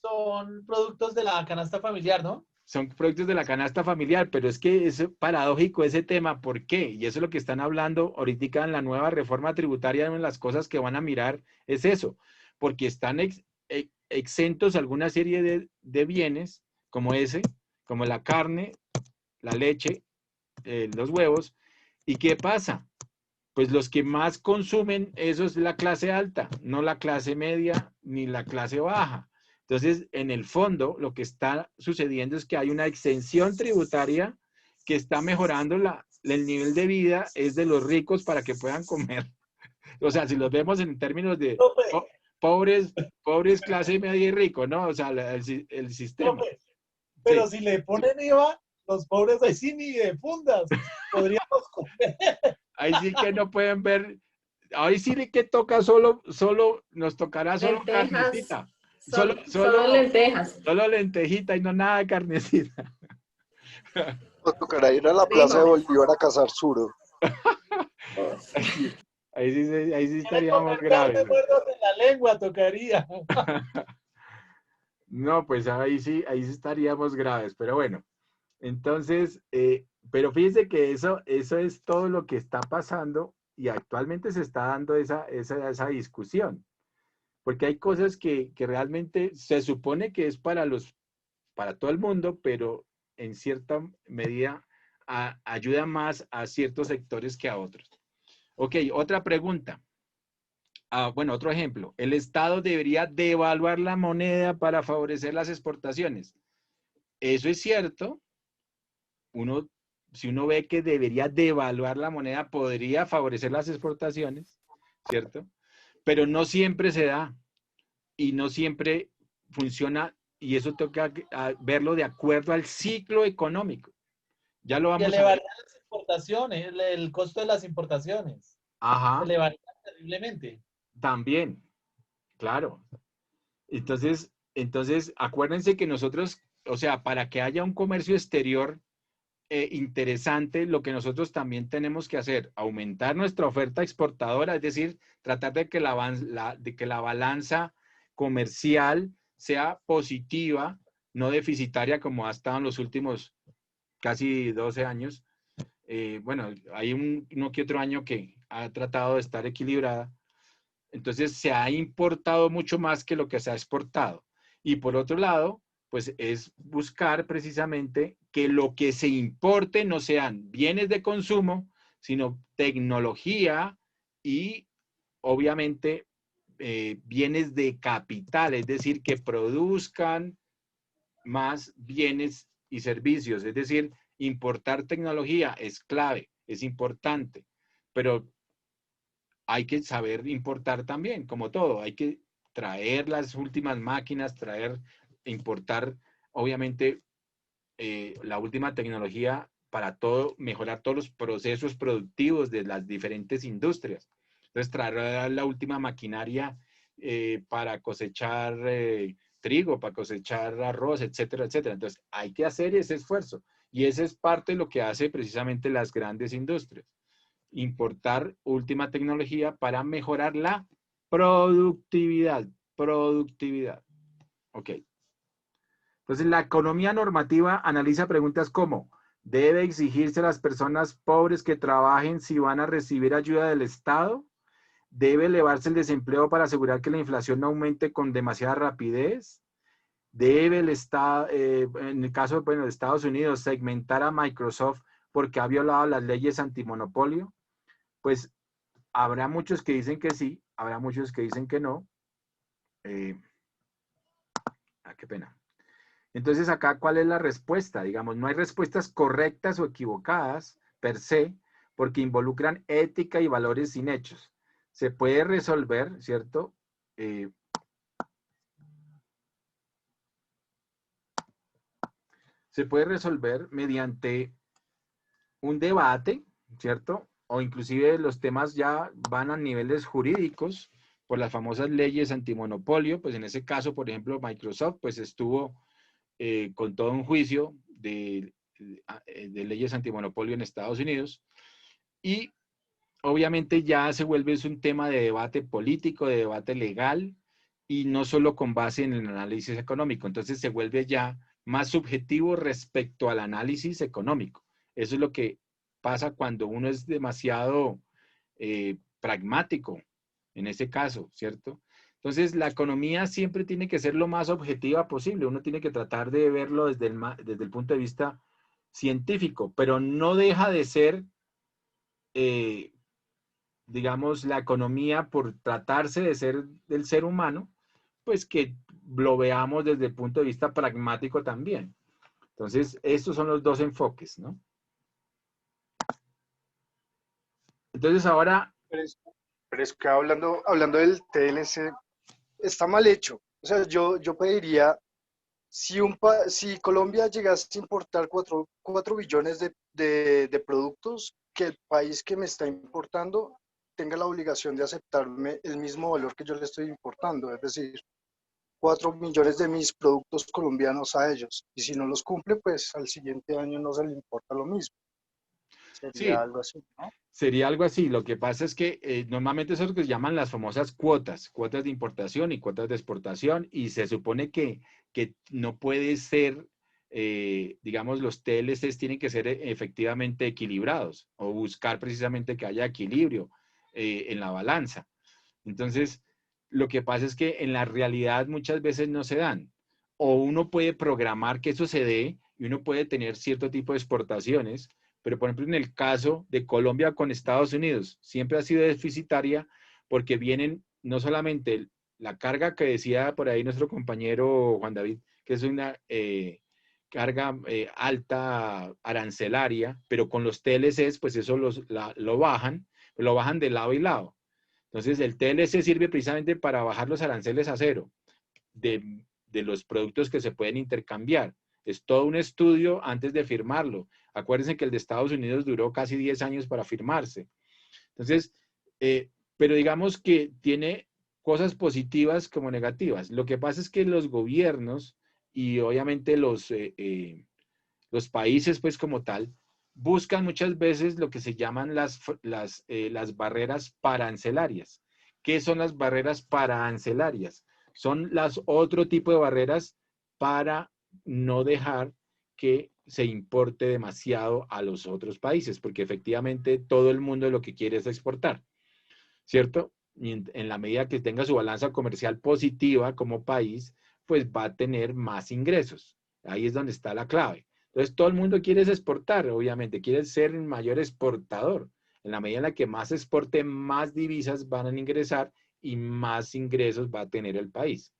son productos de la canasta familiar, ¿no? Son productos de la canasta familiar, pero es que es paradójico ese tema. ¿Por qué? Y eso es lo que están hablando ahorita en la nueva reforma tributaria. Una de las cosas que van a mirar es eso, porque están exentos alguna serie de bienes como ese, como la carne, la leche, los huevos. ¿Y qué pasa? Pues los que más consumen eso es la clase alta, no la clase media ni la clase baja. Entonces, en el fondo, lo que está sucediendo es que hay una exención tributaria que está mejorando el nivel de vida es de los ricos para que puedan comer. O sea, si los vemos en términos de pobres, clase media y rico, ¿no? O sea, el sistema. Pero si le ponen IVA, los pobres ahí sí ni de fundas podríamos comer. Ahí sí que no pueden ver. Ahí sí que toca solo nos tocará solo Lentejas. carnecita. Solo lentejas. Solo lentejita y no nada de carnecita. Nos tocará ir a la Plaza de Bolívar a cazar suro. Ahí sí estaríamos graves. En la lengua tocaría. No, pues ahí sí estaríamos graves, pero bueno. Entonces, pero fíjense que eso es todo lo que está pasando y actualmente se está dando esa discusión. Porque hay cosas que realmente se supone que es para todo el mundo, pero en cierta medida ayuda más a ciertos sectores que a otros. Ok, otra pregunta. Bueno, otro ejemplo. El Estado debería devaluar la moneda para favorecer las exportaciones. Eso es cierto. Si uno ve que debería devaluar la moneda, podría favorecer las exportaciones, ¿cierto? Pero no siempre se da y no siempre funciona y eso toca verlo de acuerdo al ciclo económico. Ya lo vamos a ver. Elevarían las exportaciones, el costo de las importaciones. Ajá. Elevaría terriblemente. También, claro. Entonces, acuérdense que nosotros, o sea, para que haya un comercio exterior interesante, lo que nosotros también tenemos que hacer, aumentar nuestra oferta exportadora, es decir, tratar de que la balanza comercial sea positiva, no deficitaria como ha estado en los últimos casi 12 años. Bueno, hay uno que otro año que ha tratado de estar equilibrada. Entonces se ha importado mucho más que lo que se ha exportado. Y por otro lado, pues es buscar precisamente que lo que se importe no sean bienes de consumo, sino tecnología y obviamente bienes de capital, es decir, que produzcan más bienes y servicios. Es decir, importar tecnología es clave, es importante, pero hay que saber importar también, como todo. Hay que traer las últimas máquinas, importar, obviamente, la última tecnología para todo, mejorar todos los procesos productivos de las diferentes industrias. Entonces, traer la última maquinaria para cosechar trigo, para cosechar arroz, etcétera, etcétera. Entonces, hay que hacer ese esfuerzo. Y ese es parte de lo que hace precisamente las grandes industrias. Importar última tecnología para mejorar la productividad. Productividad. Ok. Entonces, la economía normativa analiza preguntas como: ¿debe exigirse a las personas pobres que trabajen si van a recibir ayuda del Estado? ¿Debe elevarse el desempleo para asegurar que la inflación no aumente con demasiada rapidez? ¿Debe el Estado, en el caso de Estados Unidos, segmentar a Microsoft porque ha violado las leyes antimonopolio? Pues habrá muchos que dicen que sí, habrá muchos que dicen que no. Qué pena. Entonces acá, ¿cuál es la respuesta? Digamos, no hay respuestas correctas o equivocadas per se, porque involucran ética y valores sin hechos. Se puede resolver, ¿cierto? Se puede resolver mediante un debate, ¿cierto? O inclusive los temas ya van a niveles jurídicos por las famosas leyes antimonopolio. Pues en ese caso, por ejemplo, Microsoft pues estuvo con todo un juicio de leyes antimonopolio en Estados Unidos, y obviamente ya se vuelve un tema de debate político, de debate legal, y no solo con base en el análisis económico. Entonces se vuelve ya más subjetivo respecto al análisis económico. Eso es lo que pasa cuando uno es demasiado pragmático, en ese caso, ¿cierto? Entonces, la economía siempre tiene que ser lo más objetiva posible. Uno tiene que tratar de verlo desde el punto de vista científico, pero no deja de ser, digamos, la economía, por tratarse de ser del ser humano, pues que lo veamos desde el punto de vista pragmático también. Entonces, estos son los dos enfoques, ¿no? Entonces, ahora... Pero es que hablando del TLC, está mal hecho. O sea, yo pediría, si Colombia llegase a importar 4 billones de productos, que el país que me está importando tenga la obligación de aceptarme el mismo valor que yo le estoy importando, es decir, 4 millones de mis productos colombianos a ellos. Y si no los cumple, pues al siguiente año no se le importa lo mismo. Sería algo así, ¿no? Sería algo así. Lo que pasa es que normalmente eso es lo que se llaman las famosas cuotas de importación y cuotas de exportación, y se supone que no puede ser, digamos, los TLCs tienen que ser efectivamente equilibrados, o buscar precisamente que haya equilibrio en la balanza. Entonces, lo que pasa es que en la realidad muchas veces no se dan, o uno puede programar que eso se dé y uno puede tener cierto tipo de exportaciones. Pero, por ejemplo, en el caso de Colombia con Estados Unidos, siempre ha sido deficitaria, porque vienen no solamente la carga que decía por ahí nuestro compañero Juan David, que es una carga alta arancelaria, pero con los TLCs, pues eso lo bajan de lado y lado. Entonces, el TLC sirve precisamente para bajar los aranceles a cero de los productos que se pueden intercambiar. Es todo un estudio antes de firmarlo. Acuérdense que el de Estados Unidos duró casi 10 años para firmarse. Entonces, pero digamos que tiene cosas positivas como negativas. Lo que pasa es que los gobiernos y obviamente los países, pues como tal, buscan muchas veces lo que se llaman las barreras pararancelarias. ¿Qué son las barreras pararancelarias? Son otro tipo de barreras para no dejar que se importe demasiado a los otros países, porque efectivamente todo el mundo lo que quiere es exportar, ¿cierto? Y en la medida que tenga su balanza comercial positiva como país, pues va a tener más ingresos. Ahí es donde está la clave. Entonces, todo el mundo quiere exportar, obviamente, quiere ser el mayor exportador. En la medida en la que más exporte, más divisas van a ingresar y más ingresos va a tener el país.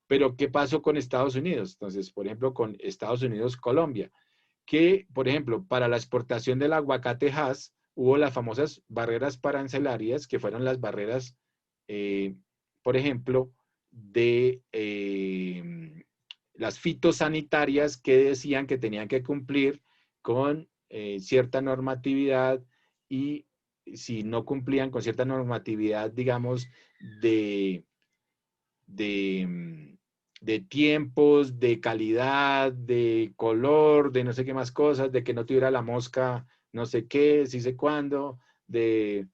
Pero, ¿qué pasó con Estados Unidos? Entonces, por ejemplo, con Estados Unidos, Colombia, que, por ejemplo, para la exportación del aguacate Hass, hubo las famosas barreras arancelarias, que fueron las barreras, por ejemplo, de las fitosanitarias que decían que tenían que cumplir con cierta normatividad, y si no cumplían con cierta normatividad, digamos, de tiempos, de calidad, de color, de no sé qué más cosas, de que no tuviera la mosca no sé qué, sí sé cuándo, de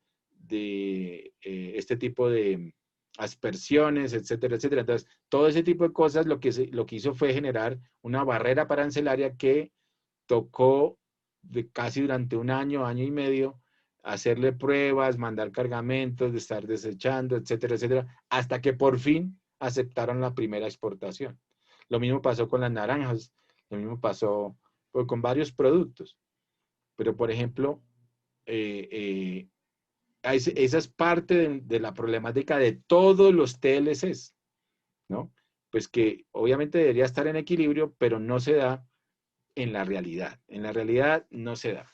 este tipo de aspersiones, etcétera, etcétera. Entonces, todo ese tipo de cosas lo que hizo fue generar una barrera arancelaria que tocó casi durante un año, año y medio, hacerle pruebas, mandar cargamentos, de estar desechando, etcétera, etcétera, hasta que por fin aceptaron la primera exportación. Lo mismo pasó con las naranjas, lo mismo pasó pues, con varios productos. Pero, por ejemplo, esa es parte de la problemática de todos los TLCs, ¿no? Pues que obviamente debería estar en equilibrio, pero no se da en la realidad. En la realidad no se da.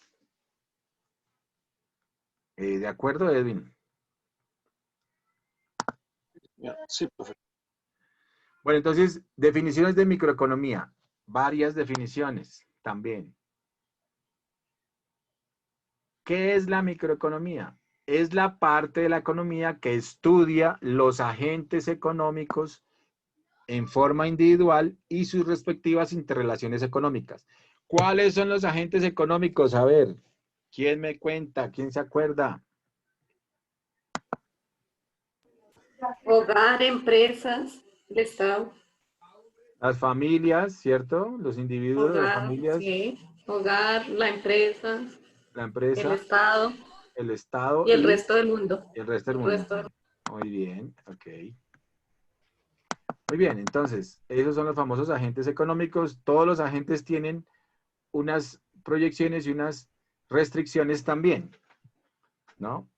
¿De acuerdo, Edwin? Sí, profe. Bueno, entonces, definiciones de microeconomía. Varias definiciones también. ¿Qué es la microeconomía? Es la parte de la economía que estudia los agentes económicos en forma individual y sus respectivas interrelaciones económicas. ¿Cuáles son los agentes económicos? A ver, ¿quién me cuenta? ¿Quién se acuerda? Hogar, empresas, el Estado. Las familias, ¿cierto? Los individuos, las Hogar, familias, sí. Hogar, la empresa, la el empresa, Estado el Estado y el resto del mundo. el resto del El mundo. resto del- Muy bien, ok. Muy bien, entonces, esos son los famosos agentes económicos. Todos los agentes tienen unas proyecciones y unas restricciones también, ¿no?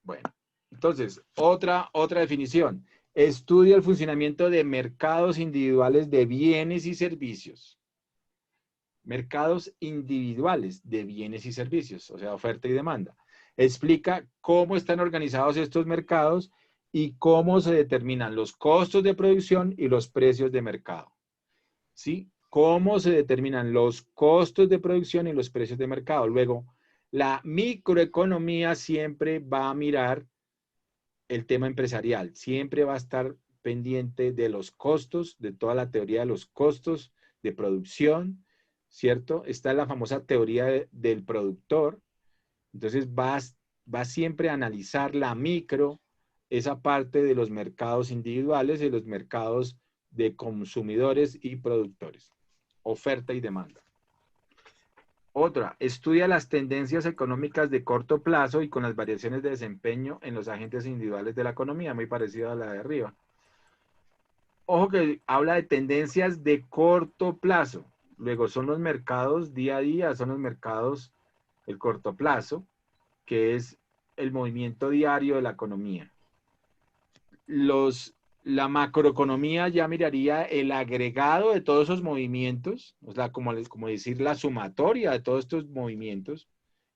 Bueno, entonces, otra definición. Estudia el funcionamiento de mercados individuales de bienes y servicios. Mercados individuales de bienes y servicios, o sea, oferta y demanda. Explica cómo están organizados estos mercados y cómo se determinan los costos de producción y los precios de mercado. ¿Sí? Cómo se determinan los costos de producción y los precios de mercado. Luego, la microeconomía siempre va a mirar el tema empresarial, siempre va a estar pendiente de los costos, de toda la teoría de los costos de producción, ¿cierto? Está la famosa teoría del productor. Entonces va siempre a analizar la micro, esa parte de los mercados individuales y los mercados de consumidores y productores, oferta y demanda. Otra, estudia las tendencias económicas de corto plazo y con las variaciones de desempeño en los agentes individuales de la economía, muy parecido a la de arriba. Ojo que habla de tendencias de corto plazo. Luego son los mercados día a día, son los mercados el corto plazo, que es el movimiento diario de la economía. La macroeconomía ya miraría el agregado de todos esos movimientos, o sea, como decir la sumatoria de todos estos movimientos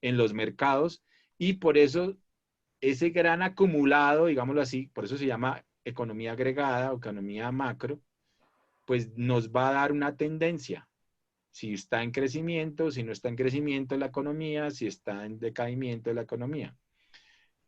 en los mercados, y por eso ese gran acumulado, digámoslo así, por eso se llama economía agregada o economía macro, pues nos va a dar una tendencia. Si está en crecimiento, si no está en crecimiento la economía, si está en decaimiento la economía.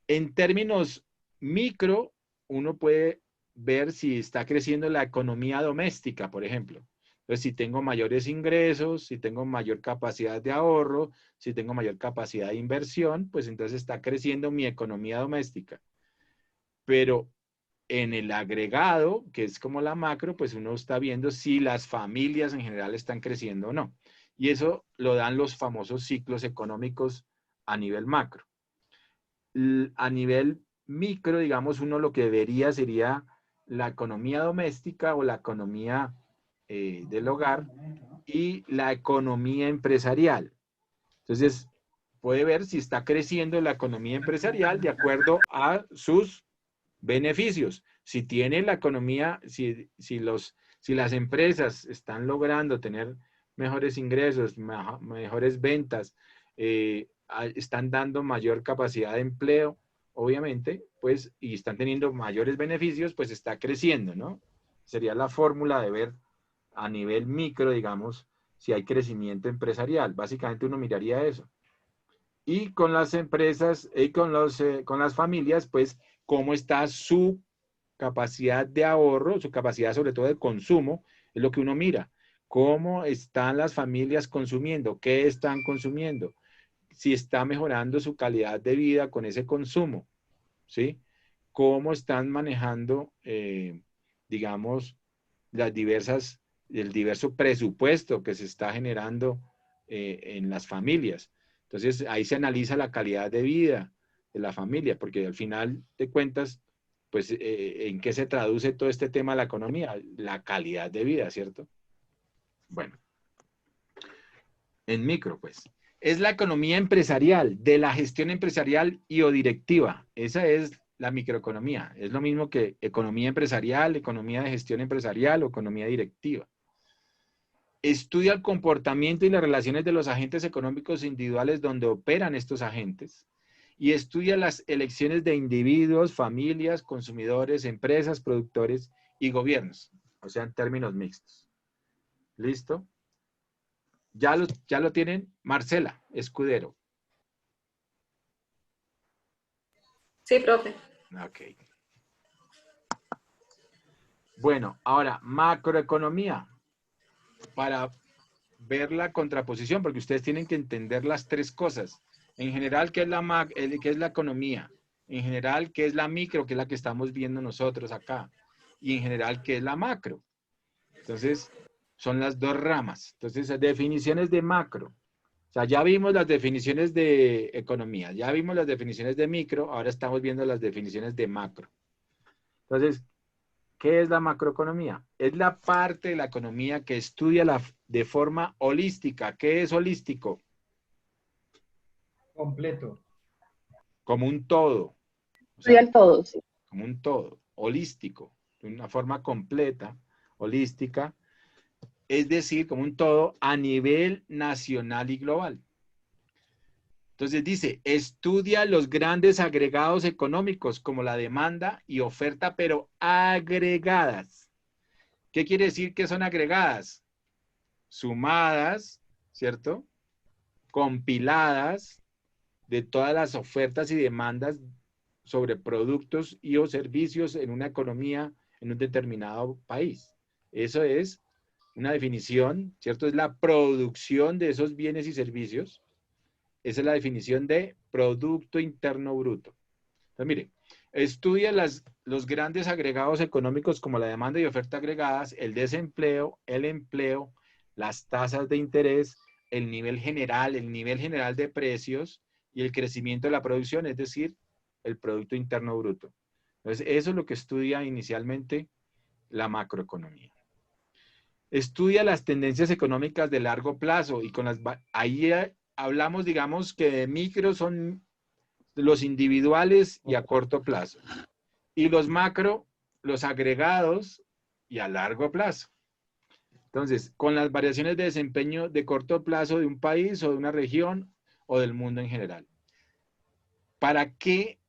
En términos micro, uno puede ver si está creciendo la economía doméstica, por ejemplo. Entonces, si tengo mayores ingresos, si tengo mayor capacidad de ahorro, si tengo mayor capacidad de inversión, pues entonces está creciendo mi economía doméstica. Pero en el agregado, que es como la macro, pues uno está viendo si las familias en general están creciendo o no. Y eso lo dan los famosos ciclos económicos a nivel macro. A nivel micro, digamos, uno lo que vería sería la economía doméstica o la economía del hogar y la economía empresarial. Entonces, puede ver si está creciendo la economía empresarial de acuerdo a sus beneficios. Si tiene la economía, si las empresas están logrando tener mejores ingresos, mejores ventas, están dando mayor capacidad de empleo, obviamente, pues, y están teniendo mayores beneficios, pues está creciendo, ¿no? Sería la fórmula de ver a nivel micro, digamos, si hay crecimiento empresarial. Básicamente uno miraría eso. Y con las empresas y con las familias, pues, cómo está su capacidad de ahorro, su capacidad sobre todo de consumo, es lo que uno mira. ¿Cómo están las familias consumiendo? ¿Qué están consumiendo? Si está mejorando su calidad de vida con ese consumo, ¿sí? ¿Cómo están manejando, digamos, el diverso presupuesto que se está generando en las familias? Entonces, ahí se analiza la calidad de vida de la familia, porque al final de cuentas, pues, ¿en qué se traduce todo este tema de la economía? La calidad de vida, ¿cierto? Bueno, en micro, pues. Es la economía empresarial, de la gestión empresarial y o directiva. Esa es la microeconomía. Es lo mismo que economía empresarial, economía de gestión empresarial o economía directiva. Estudia el comportamiento y las relaciones de los agentes económicos individuales donde operan estos agentes. Y estudia las elecciones de individuos, familias, consumidores, empresas, productores y gobiernos. O sea, en términos mixtos. ¿Listo? Ya lo tienen. Marcela Escudero. Sí, profe. Ok. Bueno, ahora, macroeconomía. Para ver la contraposición, porque ustedes tienen que entender las tres cosas. En general, ¿qué es la economía? En general, ¿qué es la micro? Que es la que estamos viendo nosotros acá. Y en general, ¿qué es la macro? Entonces, son las dos ramas. Entonces, definiciones de macro. O sea, ya vimos las definiciones de economía, ya vimos las definiciones de micro, ahora estamos viendo las definiciones de macro. Entonces, ¿qué es la macroeconomía? Es la parte de la economía que estudia de forma holística. ¿Qué es holístico? Completo. Como un todo. Estudia el todo, sí. Como un todo, holístico, de una forma completa, holística, es decir, como un todo a nivel nacional y global. Entonces dice, estudia los grandes agregados económicos como la demanda y oferta, pero agregadas. ¿Qué quiere decir que son agregadas? Sumadas, ¿cierto? Compiladas de todas las ofertas y demandas sobre productos y o servicios en una economía en un determinado país. Eso es una definición, ¿cierto? Es la producción de esos bienes y servicios. Esa es la definición de Producto Interno Bruto. Entonces, mire, estudia los grandes agregados económicos como la demanda y oferta agregadas, el desempleo, el empleo, las tasas de interés, el nivel general de precios y el crecimiento de la producción, es decir, el Producto Interno Bruto. Entonces, eso es lo que estudia inicialmente la macroeconomía. Estudia las tendencias económicas de largo plazo y ahí hablamos, digamos, que de micro son los individuales y a corto plazo. Y los macro, los agregados y a largo plazo. Entonces, con las variaciones de desempeño de corto plazo de un país o de una región o del mundo en general. ¿Para qué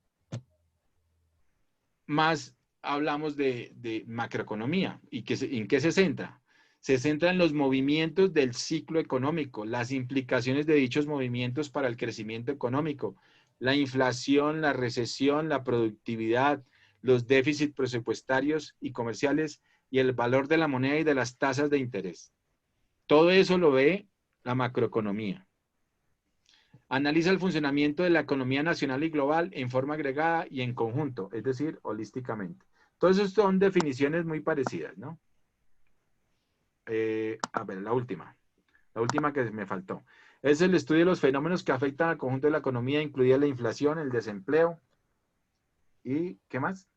más hablamos de macroeconomía? ¿Y en qué se centra? Se centra en los movimientos del ciclo económico, las implicaciones de dichos movimientos para el crecimiento económico, la inflación, la recesión, la productividad, los déficits presupuestarios y comerciales y el valor de la moneda y de las tasas de interés. Todo eso lo ve la macroeconomía. Analiza el funcionamiento de la economía nacional y global en forma agregada y en conjunto, es decir, holísticamente. Todas esas son definiciones muy parecidas, ¿no? A ver, la última que me faltó. Es el estudio de los fenómenos que afectan al conjunto de la economía, incluida la inflación, el desempleo y ¿qué más?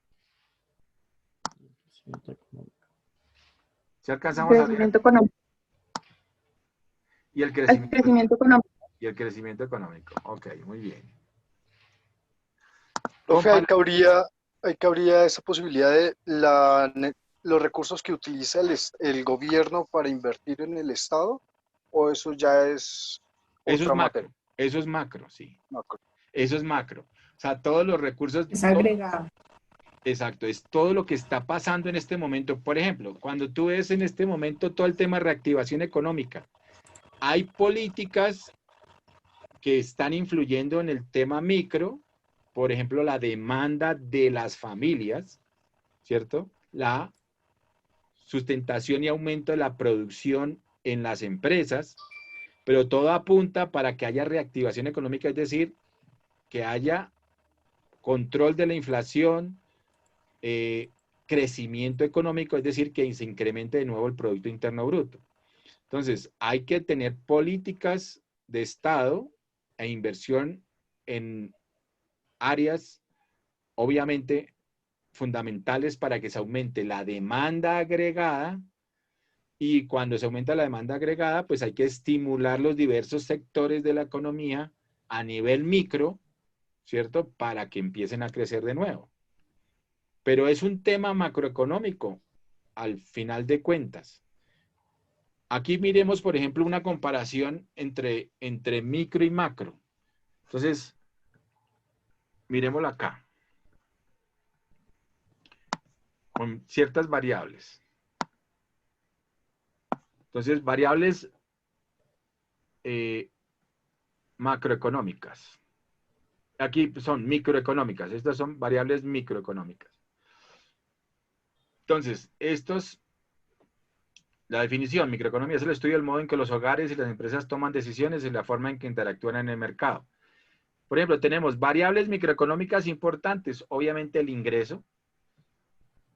Crecimiento económico. ¿Sí alcanzamos a leer? Crecimiento económico. Y el El crecimiento, crecimiento económico. y el crecimiento económico. Ok, muy bien. Profe, ahí cabría esa posibilidad de los recursos que utiliza el gobierno para invertir en el Estado, o eso ya es Eso es otra macro, materia. eso es macro, sí. Macro. Eso es macro. O sea, todos los recursos. Es agregado. Exacto, es todo lo que está pasando en este momento. Por ejemplo, cuando tú ves en este momento todo el tema de reactivación económica, hay políticas que están influyendo en el tema micro, por ejemplo, la demanda de las familias, ¿cierto? La sustentación y aumento de la producción en las empresas, pero todo apunta para que haya reactivación económica, es decir, que haya control de la inflación, crecimiento económico, es decir, que se incremente de nuevo el Producto Interno Bruto. Entonces, hay que tener políticas de Estado e inversión en áreas, obviamente, fundamentales para que se aumente la demanda agregada, y cuando se aumenta la demanda agregada, pues hay que estimular los diversos sectores de la economía a nivel micro, ¿cierto? Para que empiecen a crecer de nuevo. Pero es un tema macroeconómico, al final de cuentas. Aquí miremos, por ejemplo, una comparación entre micro y macro. Entonces, miremosla acá, con ciertas variables. Entonces, variables macroeconómicas. Aquí son microeconómicas, estas son variables microeconómicas. Entonces, la definición, microeconomía es el estudio del modo en que los hogares y las empresas toman decisiones y la forma en que interactúan en el mercado. Por ejemplo, tenemos variables microeconómicas importantes, obviamente el ingreso,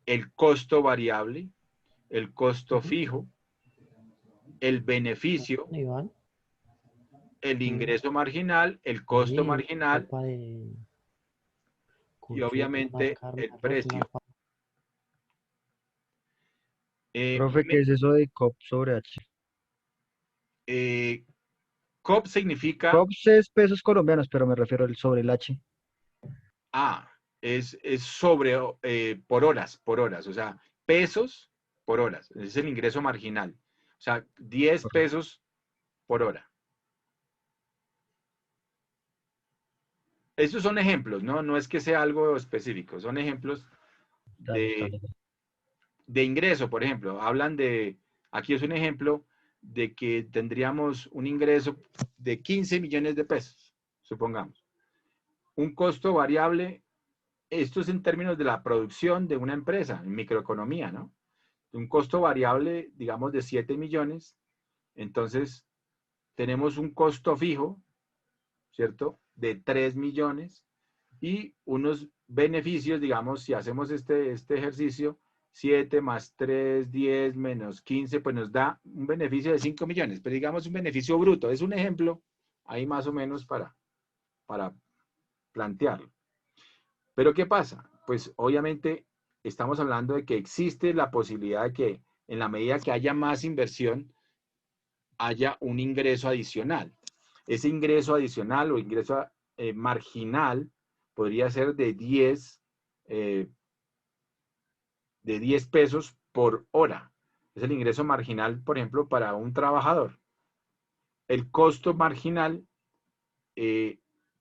el costo variable, el costo fijo, el beneficio, el ingreso marginal, el costo marginal y obviamente el precio. Profe, ¿qué es eso de COP sobre H? COP significa... COP es pesos colombianos, pero me refiero al sobre el H. Es sobre, por horas, o sea, pesos por horas. Ese es el ingreso marginal. O sea, 10 pesos por hora. Estos son ejemplos, ¿no? No es que sea algo específico, son ejemplos de ingreso, por ejemplo. Hablan de, aquí es un ejemplo de que tendríamos un ingreso de 15 millones de pesos, supongamos. Un costo variable, esto es en términos de la producción de una empresa, en microeconomía, ¿no? Un costo variable, digamos, de 7 millones. Entonces, tenemos un costo fijo, ¿cierto? De 3 millones y unos beneficios, digamos, si hacemos este ejercicio, 7 más 3, 10 menos 15, pues nos da un beneficio de 5 millones, pero digamos un beneficio bruto. Es un ejemplo ahí más o menos para plantearlo. Pero ¿qué pasa? Pues obviamente estamos hablando de que existe la posibilidad de que en la medida que haya más inversión, haya un ingreso adicional. Ese ingreso adicional o ingreso marginal podría ser de 10 pesos por hora. Es el ingreso marginal, por ejemplo, para un trabajador. El costo marginal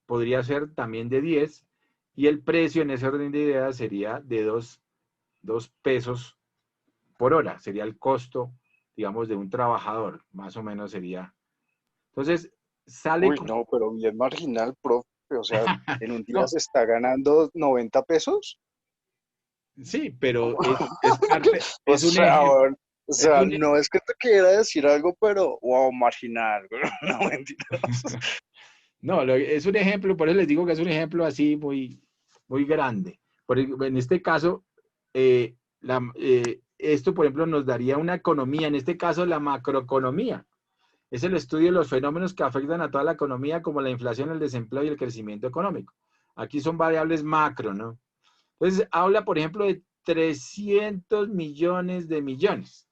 podría ser también de 10 y el precio en ese orden de ideas sería de 2 pesos por hora. Sería el costo, digamos, de un trabajador. Más o menos sería. Entonces, sale... Uy, no, pero bien marginal, profe. O sea, en un día se está ganando 90 pesos. Sí, pero es parte... es un O sea, no es que te quiera decir algo, pero wow, marginal. No, mentiras. No, es un ejemplo, por eso les digo que es un ejemplo así muy, muy grande. En este caso, esto, por ejemplo, nos daría una economía, en este caso la macroeconomía. Es el estudio de los fenómenos que afectan a toda la economía, como la inflación, el desempleo y el crecimiento económico. Aquí son variables macro, ¿no? Entonces, habla, por ejemplo, de 300 millones de millones.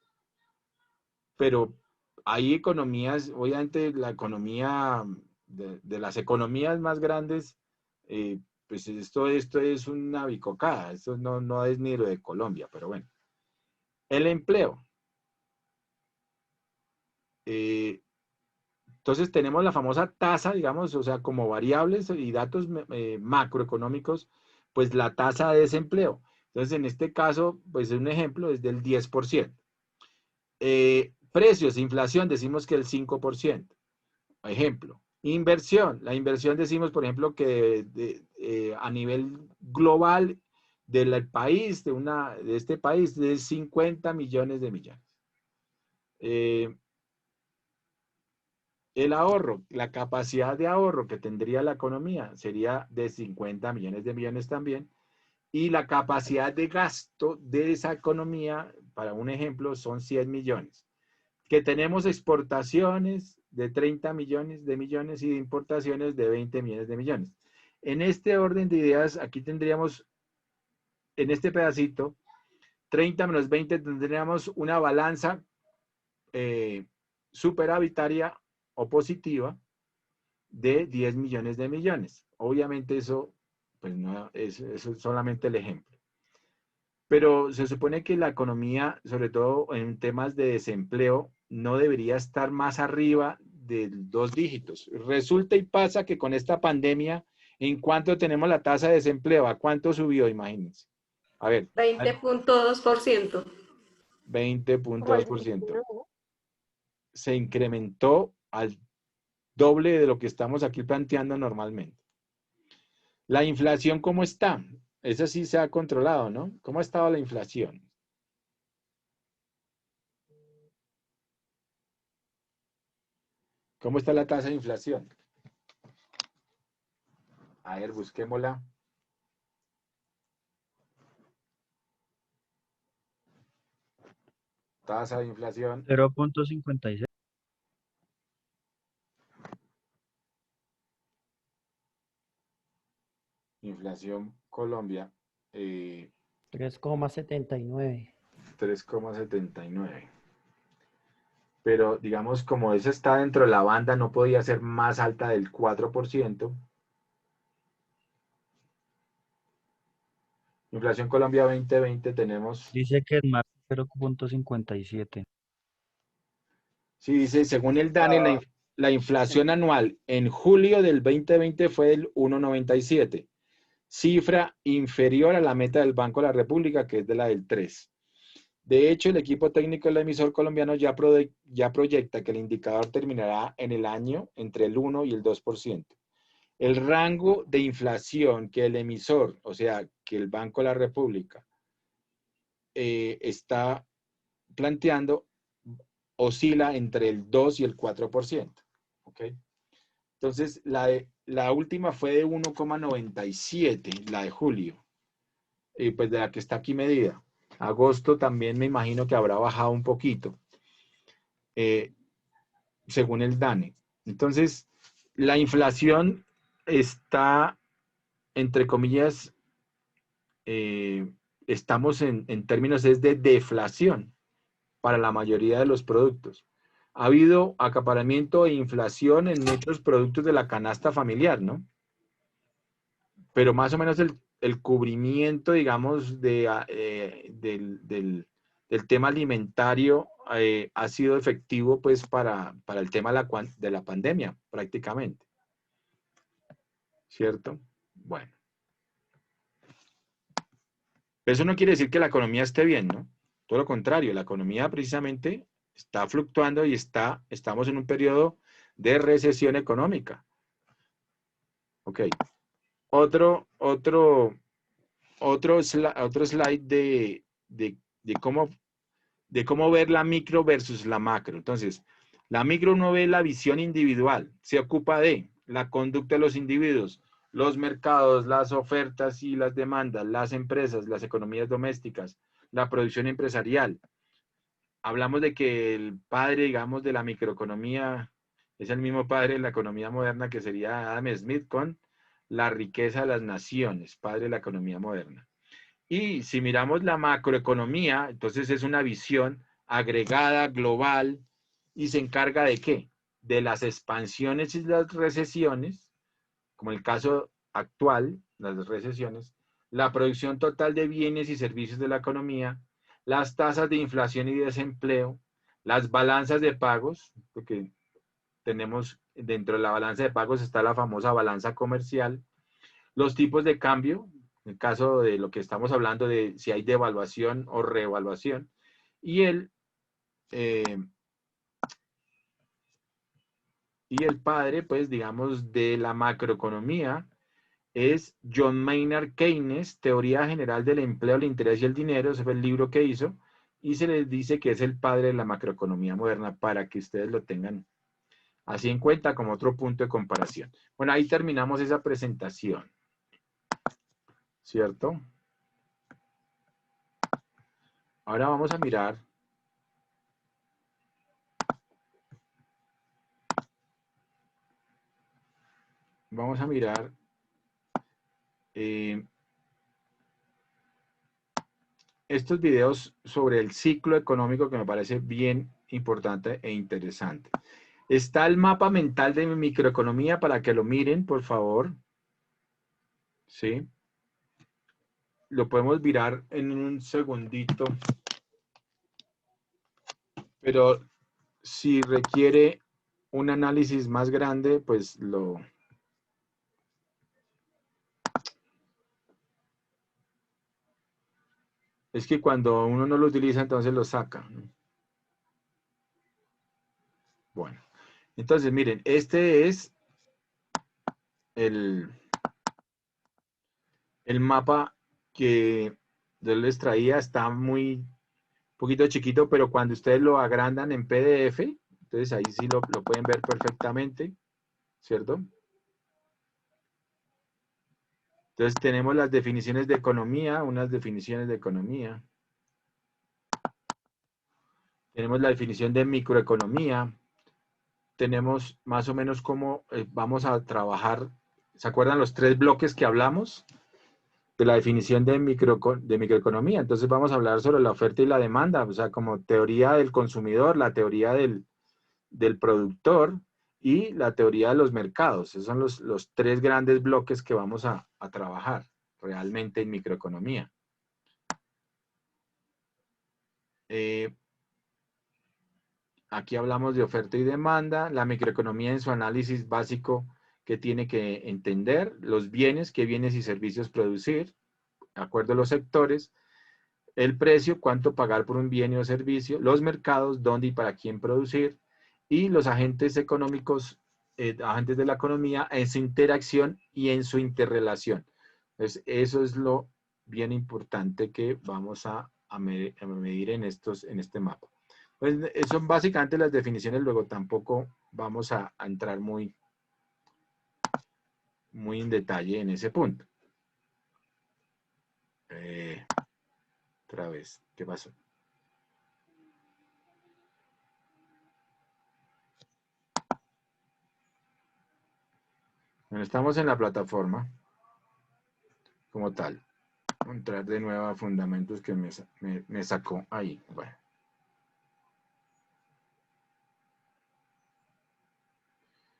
Pero hay economías, obviamente la economía de las economías más grandes, pues esto es una bicocada, esto no es ni lo de Colombia, pero bueno. El empleo. Entonces tenemos la famosa tasa, digamos, o sea, como variables y datos macroeconómicos, pues la tasa de desempleo. Entonces, en este caso, pues un ejemplo es del 10%. Precios, inflación, decimos que el 5%. Ejemplo. Inversión. La inversión decimos, por ejemplo, que a nivel global del país, de este país, de 50 millones de millones. El ahorro, la capacidad de ahorro que tendría la economía sería de 50 millones de millones también. Y la capacidad de gasto de esa economía, para un ejemplo, son 100 millones. Que tenemos exportaciones de 30 millones de millones y de importaciones de 20 millones de millones. En este orden de ideas, aquí tendríamos, en este pedacito, 30 menos 20, tendríamos una balanza superavitaria o positiva de 10 millones de millones. Obviamente eso, pues no, eso es solamente el ejemplo. Pero se supone que la economía, sobre todo en temas de desempleo, no debería estar más arriba de 2 dígitos. Resulta y pasa que con esta pandemia, ¿en cuánto tenemos la tasa de desempleo? ¿A cuánto subió? Imagínense. A ver. 20.2%. 20.2%. Se incrementó al doble de lo que estamos aquí planteando normalmente. La inflación, ¿cómo está? Esa sí se ha controlado, ¿no? ¿Cómo ha estado la inflación? ¿Cómo está la tasa de inflación? A ver, busquémosla. Tasa de inflación. 0.56. Inflación Colombia. 3,79. 3,79. Pero digamos, como esa está dentro de la banda, no podía ser más alta del 4%. Inflación Colombia 2020 tenemos... Dice que en marzo 0.57. Sí, dice, según el DANE, la inflación anual en julio del 2020 fue del 1,97. Cifra inferior a la meta del Banco de la República, que es de la del 3. De hecho, el equipo técnico del emisor colombiano ya proyecta que el indicador terminará en el año entre el 1 y el 2%. El rango de inflación que el emisor, o sea, que el Banco de la República está planteando, oscila entre el 2 y el 4%. ¿Ok? Entonces, la última fue de 1,97, la de julio, pues de la que está aquí medida. Agosto también me imagino que habrá bajado un poquito, según el DANE. Entonces, la inflación está, entre comillas, estamos en términos de deflación para la mayoría de los productos. Ha habido acaparamiento e inflación en muchos productos de la canasta familiar, ¿no? Pero más o menos el cubrimiento, digamos, del tema alimentario ha sido efectivo, pues, para el tema de la pandemia, prácticamente. ¿Cierto? Bueno. Eso no quiere decir que la economía esté bien, ¿no? Todo lo contrario, la economía precisamente está fluctuando y estamos en un periodo de recesión económica. Ok. Otro slide de cómo ver la micro versus la macro. Entonces, la micro uno ve la visión individual, se ocupa de la conducta de los individuos, los mercados, las ofertas y las demandas, las empresas, las economías domésticas, la producción empresarial. Hablamos de que el padre, digamos, de la microeconomía es el mismo padre de la economía moderna, que sería Adam Smith con la riqueza de las naciones, padre de la economía moderna. Y si miramos la macroeconomía, entonces es una visión agregada, global, y se encarga ¿de qué? De las expansiones y las recesiones, como el caso actual, las recesiones, la producción total de bienes y servicios de la economía, las tasas de inflación y desempleo, las balanzas de pagos, porque tenemos dentro de la balanza de pagos está la famosa balanza comercial, los tipos de cambio, en el caso de lo que estamos hablando de si hay devaluación o revaluación, y el padre, pues digamos, de la macroeconomía es John Maynard Keynes, Teoría General del Empleo, el Interés y el Dinero, ese fue el libro que hizo, y se les dice que es el padre de la macroeconomía moderna para que ustedes lo tengan así en cuenta como otro punto de comparación. Bueno, ahí terminamos esa presentación, ¿cierto? Ahora vamos a mirar estos videos sobre el ciclo económico que me parece bien importante e interesante. Está el mapa mental de mi microeconomía para que lo miren, por favor. ¿Sí? Lo podemos mirar en un segundito. Pero si requiere un análisis más grande, pues lo... Es que cuando uno no lo utiliza, entonces lo saca. Bueno, entonces miren, este es el mapa que yo les traía. Está muy poquito chiquito, pero cuando ustedes lo agrandan en PDF, entonces ahí sí lo pueden ver perfectamente, ¿cierto? Entonces tenemos las definiciones de economía, unas definiciones de economía. Tenemos la definición de microeconomía. Tenemos más o menos cómo vamos a trabajar. ¿Se acuerdan los 3 bloques que hablamos? De la definición de microeconomía. Entonces vamos a hablar sobre la oferta y la demanda, o sea, como teoría del consumidor, la teoría del productor y la teoría de los mercados. Esos son los 3 grandes bloques que vamos a trabajar realmente en microeconomía. Aquí hablamos de oferta y demanda, la microeconomía en su análisis básico que tiene que entender, los bienes, qué bienes y servicios producir, de acuerdo a los sectores, el precio, cuánto pagar por un bien o servicio, los mercados, dónde y para quién producir, y los agentes económicos, agentes de la economía en su interacción y en su interrelación. Entonces, eso es lo bien importante que vamos a medir en este mapa. Pues son básicamente las definiciones, luego tampoco vamos a entrar muy en detalle en ese punto. Otra vez, ¿qué pasó? Bueno, estamos en la plataforma como tal. Voy a entrar de nuevo a fundamentos que me sacó ahí. Bueno.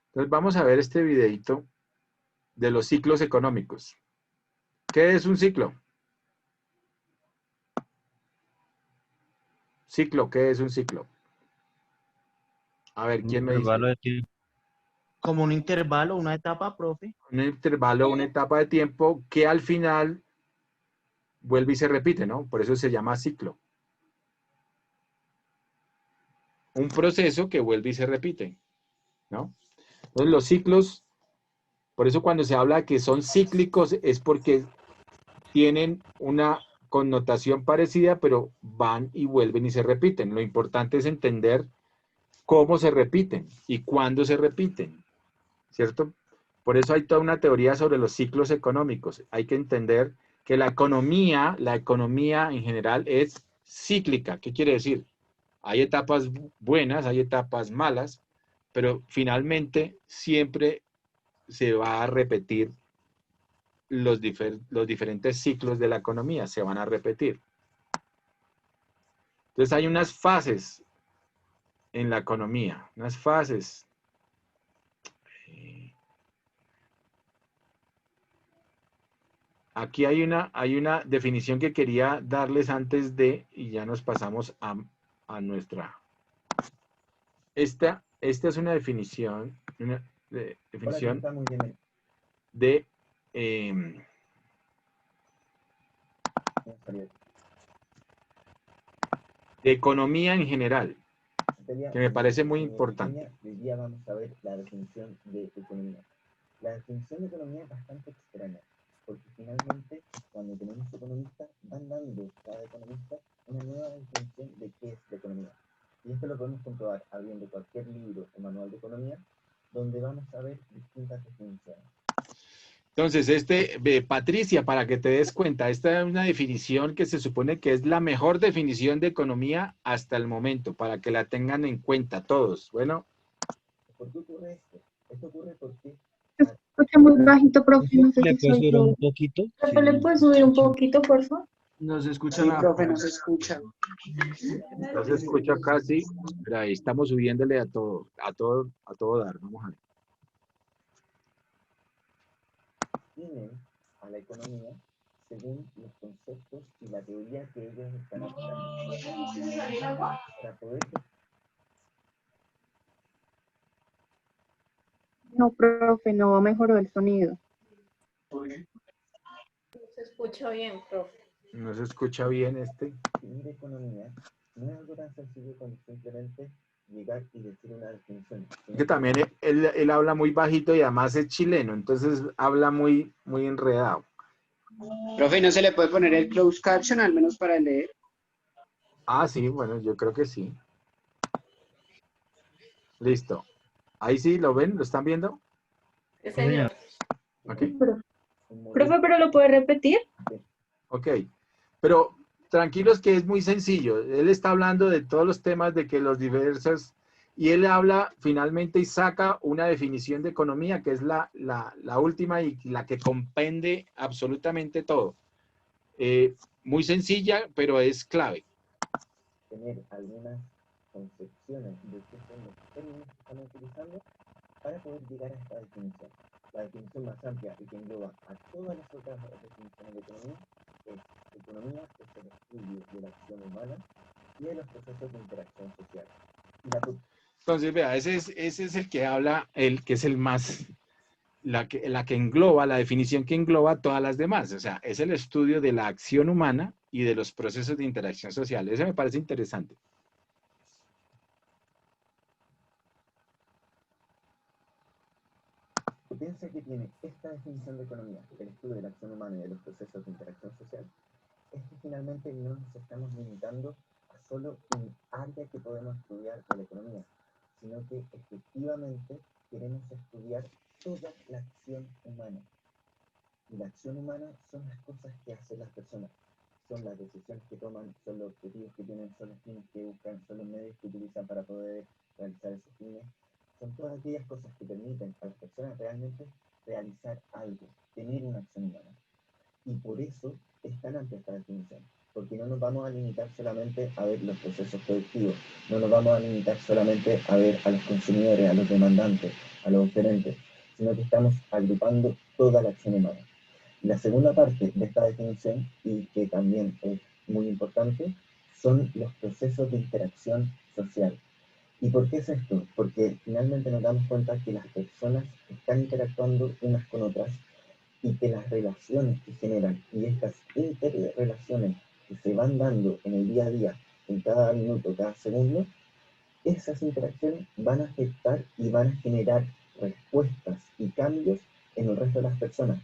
Entonces vamos a ver este videito de los ciclos económicos. ¿Qué es un ciclo? Ciclo, ¿qué es un ciclo? A ver, ¿quién me dice? Como un intervalo, una etapa, profe. Un intervalo, una etapa de tiempo que al final vuelve y se repite, ¿no? Por eso se llama ciclo. Un proceso que vuelve y se repite, ¿no? Entonces los ciclos, por eso cuando se habla de que son cíclicos es porque tienen una connotación parecida, pero van y vuelven y se repiten. Lo importante es entender cómo se repiten y cuándo se repiten, ¿cierto? Por eso hay toda una teoría sobre los ciclos económicos. Hay que entender que la economía en general es cíclica. ¿Qué quiere decir? Hay etapas buenas, hay etapas malas, pero finalmente siempre se va a repetir los diferentes ciclos de la economía, se van a repetir. Entonces hay unas fases en la economía, unas fases. Aquí hay una definición que quería darles antes de, y ya nos pasamos a nuestra. Esta es una definición, definición de economía en general, que me parece muy importante. Hoy día vamos a ver la definición de economía. La definición de economía es bastante extraña, porque finalmente cuando tenemos economistas van dando cada economista una nueva definición de qué es la economía. Y esto lo podemos comprobar abriendo cualquier libro o manual de economía, donde vamos a ver distintas definiciones. Entonces, Patricia, para que te des cuenta, esta es una definición que se supone que es la mejor definición de economía hasta el momento, para que la tengan en cuenta todos. Bueno. ¿Por qué ocurre esto? Esto ocurre porque... Se escucha muy bajito, profe, no sé ¿Le si puedes soy subir yo. un poquito? Profe, ¿le puedes subir un poquito, por favor? No se escucha Sí, nada. profe, no se escucha. No se escucha casi, pero ahí estamos subiéndole a todo dar. Vamos a ver. Definen a la economía según los conceptos y la teoría que ellos están aplicando. Para poder... No, profe, no mejoró el sonido. Se escucha bien, profe. No se escucha bien Definir economía no es algo tan sencillo como simplemente llegar y decir una definición. Que también él habla muy bajito y además es chileno, entonces habla muy enredado. Profe, ¿no se le puede poner el closed caption al menos para leer? Ah, sí, bueno, yo creo que sí. Listo. Ahí sí, ¿lo ven? ¿Lo están viendo? Sí, señor. Ok. Profe, ¿pero lo puede repetir? Ok. Pero tranquilos que es muy sencillo. Él está hablando de todos los temas de que los diversos... Y él habla finalmente y saca una definición de economía que es la última y la que compende absolutamente todo. Muy sencilla, pero es clave. Tener algunas concepciones de qué son los términos que estamos utilizando para poder llegar a esta definición. La definición más amplia y que engloba a todas las otras definiciones de economía es: economía es el estudio de la acción humana y de los procesos de interacción social. Entonces, vea, ese es el que habla, el que es el más, la que engloba, la definición que engloba todas las demás. O sea, es el estudio de la acción humana y de los procesos de interacción social. Eso me parece interesante. Piensa que tiene esta definición de economía, el estudio de la acción humana y de los procesos de interacción social, es que finalmente no nos estamos limitando a solo un área que podemos estudiar de la economía, sino que efectivamente queremos estudiar toda la acción humana. Y la acción humana son las cosas que hacen las personas, son las decisiones que toman, son los objetivos que tienen, son los fines que buscan, son los medios que utilizan para poder realizar esos fines. Son todas aquellas cosas que permiten a las personas realmente realizar algo, tener una acción humana. Y por eso es tan amplia esta definición, porque no nos vamos a limitar solamente a ver los procesos productivos, no nos vamos a limitar solamente a ver a los consumidores, a los demandantes, a los oferentes, sino que estamos agrupando toda la acción humana. Y la segunda parte de esta definición, y que también es muy importante, son los procesos de interacción social. ¿Y por qué es esto? Porque finalmente nos damos cuenta que las personas están interactuando unas con otras y que las relaciones que generan y estas interrelaciones que se van dando en el día a día, en cada minuto, cada segundo, esas interacciones van a afectar y van a generar respuestas y cambios en el resto de las personas.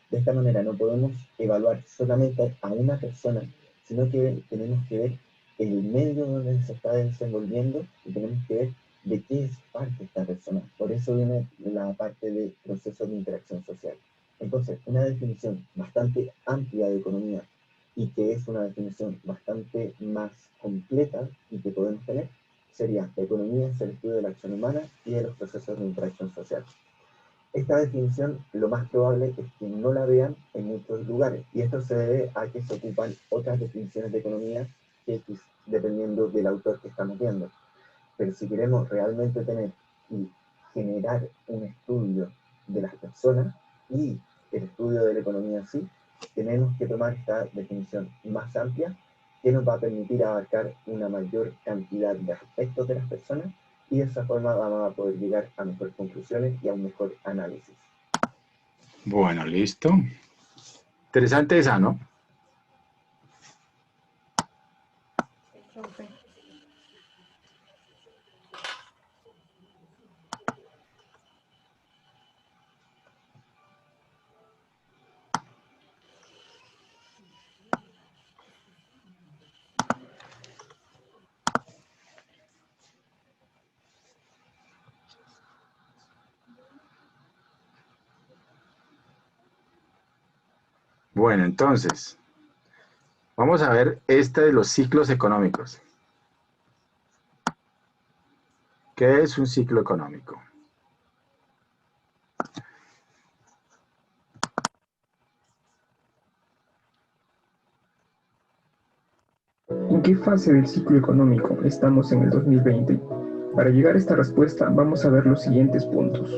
De esta manera no podemos evaluar solamente a una persona, sino que tenemos que ver el medio donde se está desenvolviendo y tenemos que ver de qué es parte esta persona. Por eso viene la parte de procesos de interacción social. Entonces, una definición bastante amplia de economía y que es una definición bastante más completa y que podemos tener, sería: la economía es el estudio de la acción humana y de los procesos de interacción social. Esta definición lo más probable es que no la vean en muchos lugares, y esto se debe a que se ocupan otras definiciones de economía que dependiendo del autor que estamos viendo. Pero si queremos realmente tener y generar un estudio de las personas y el estudio de la economía en sí, tenemos que tomar esta definición más amplia que nos va a permitir abarcar una mayor cantidad de aspectos de las personas, y de esa forma vamos a poder llegar a mejores conclusiones y a un mejor análisis. Bueno, listo. Interesante esa, ¿no? Bueno, entonces, vamos a ver este de los ciclos económicos. ¿Qué es un ciclo económico? ¿En qué fase del ciclo económico estamos en el 2020? Para llegar a esta respuesta vamos a ver los siguientes puntos.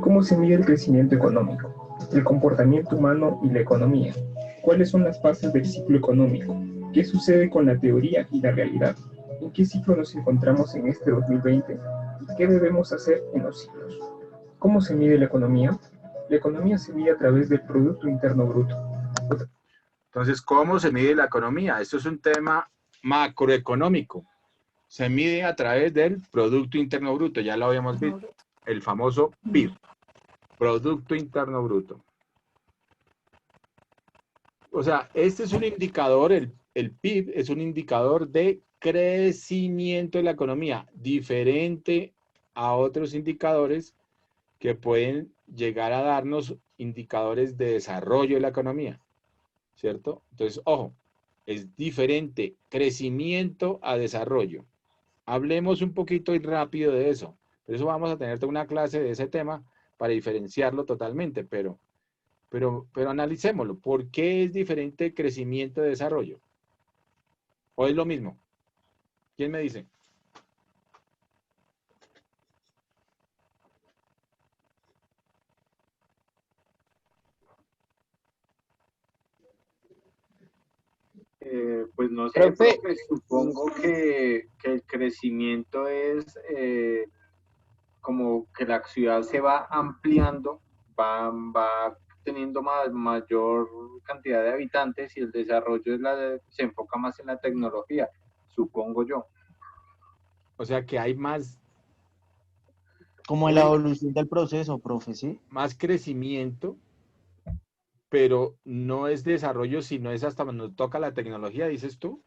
¿Cómo se mide el crecimiento económico? El comportamiento humano y la economía. ¿Cuáles son las fases del ciclo económico? ¿Qué sucede con la teoría y la realidad? ¿En qué ciclo nos encontramos en este 2020? ¿Y qué debemos hacer en los ciclos? ¿Cómo se mide la economía? La economía se mide a través del Producto Interno Bruto. Entonces, ¿cómo se mide la economía? Esto es un tema macroeconómico. Se mide a través del Producto Interno Bruto. Ya lo habíamos visto. El famoso PIB. Producto Interno Bruto. O sea, este es un indicador, el PIB es un indicador de crecimiento de la economía, diferente a otros indicadores que pueden llegar a darnos indicadores de desarrollo de la economía, ¿cierto? Entonces, ojo, es diferente crecimiento a desarrollo. Hablemos un poquito y rápido de eso. Por eso vamos a tener toda una clase de ese tema para diferenciarlo totalmente, pero analicémoslo. ¿Por qué es diferente crecimiento de desarrollo? ¿O es lo mismo? ¿Quién me dice? Pues no sé, Profe. profe, supongo que el crecimiento es como que la ciudad se va ampliando, va teniendo mayor cantidad de habitantes, y el desarrollo se enfoca más en la tecnología, supongo yo. O sea que hay más... Como en la evolución del proceso, profe, ¿sí? Más crecimiento, pero no es desarrollo, sino es hasta cuando toca la tecnología, dices tú.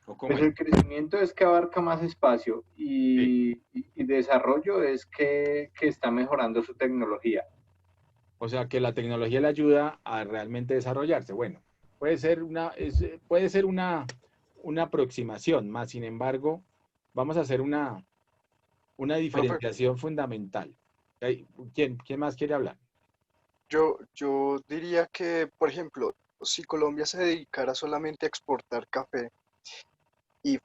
¿O cómo Pues es? el crecimiento es que abarca más espacio, y desarrollo es que está mejorando su tecnología. O sea que la tecnología le ayuda a realmente desarrollarse. Bueno, puede ser una aproximación, más sin embargo, vamos a hacer una diferenciación fundamental. ¿Quién más quiere hablar? Yo diría que, por ejemplo, si Colombia se dedicara solamente a exportar café y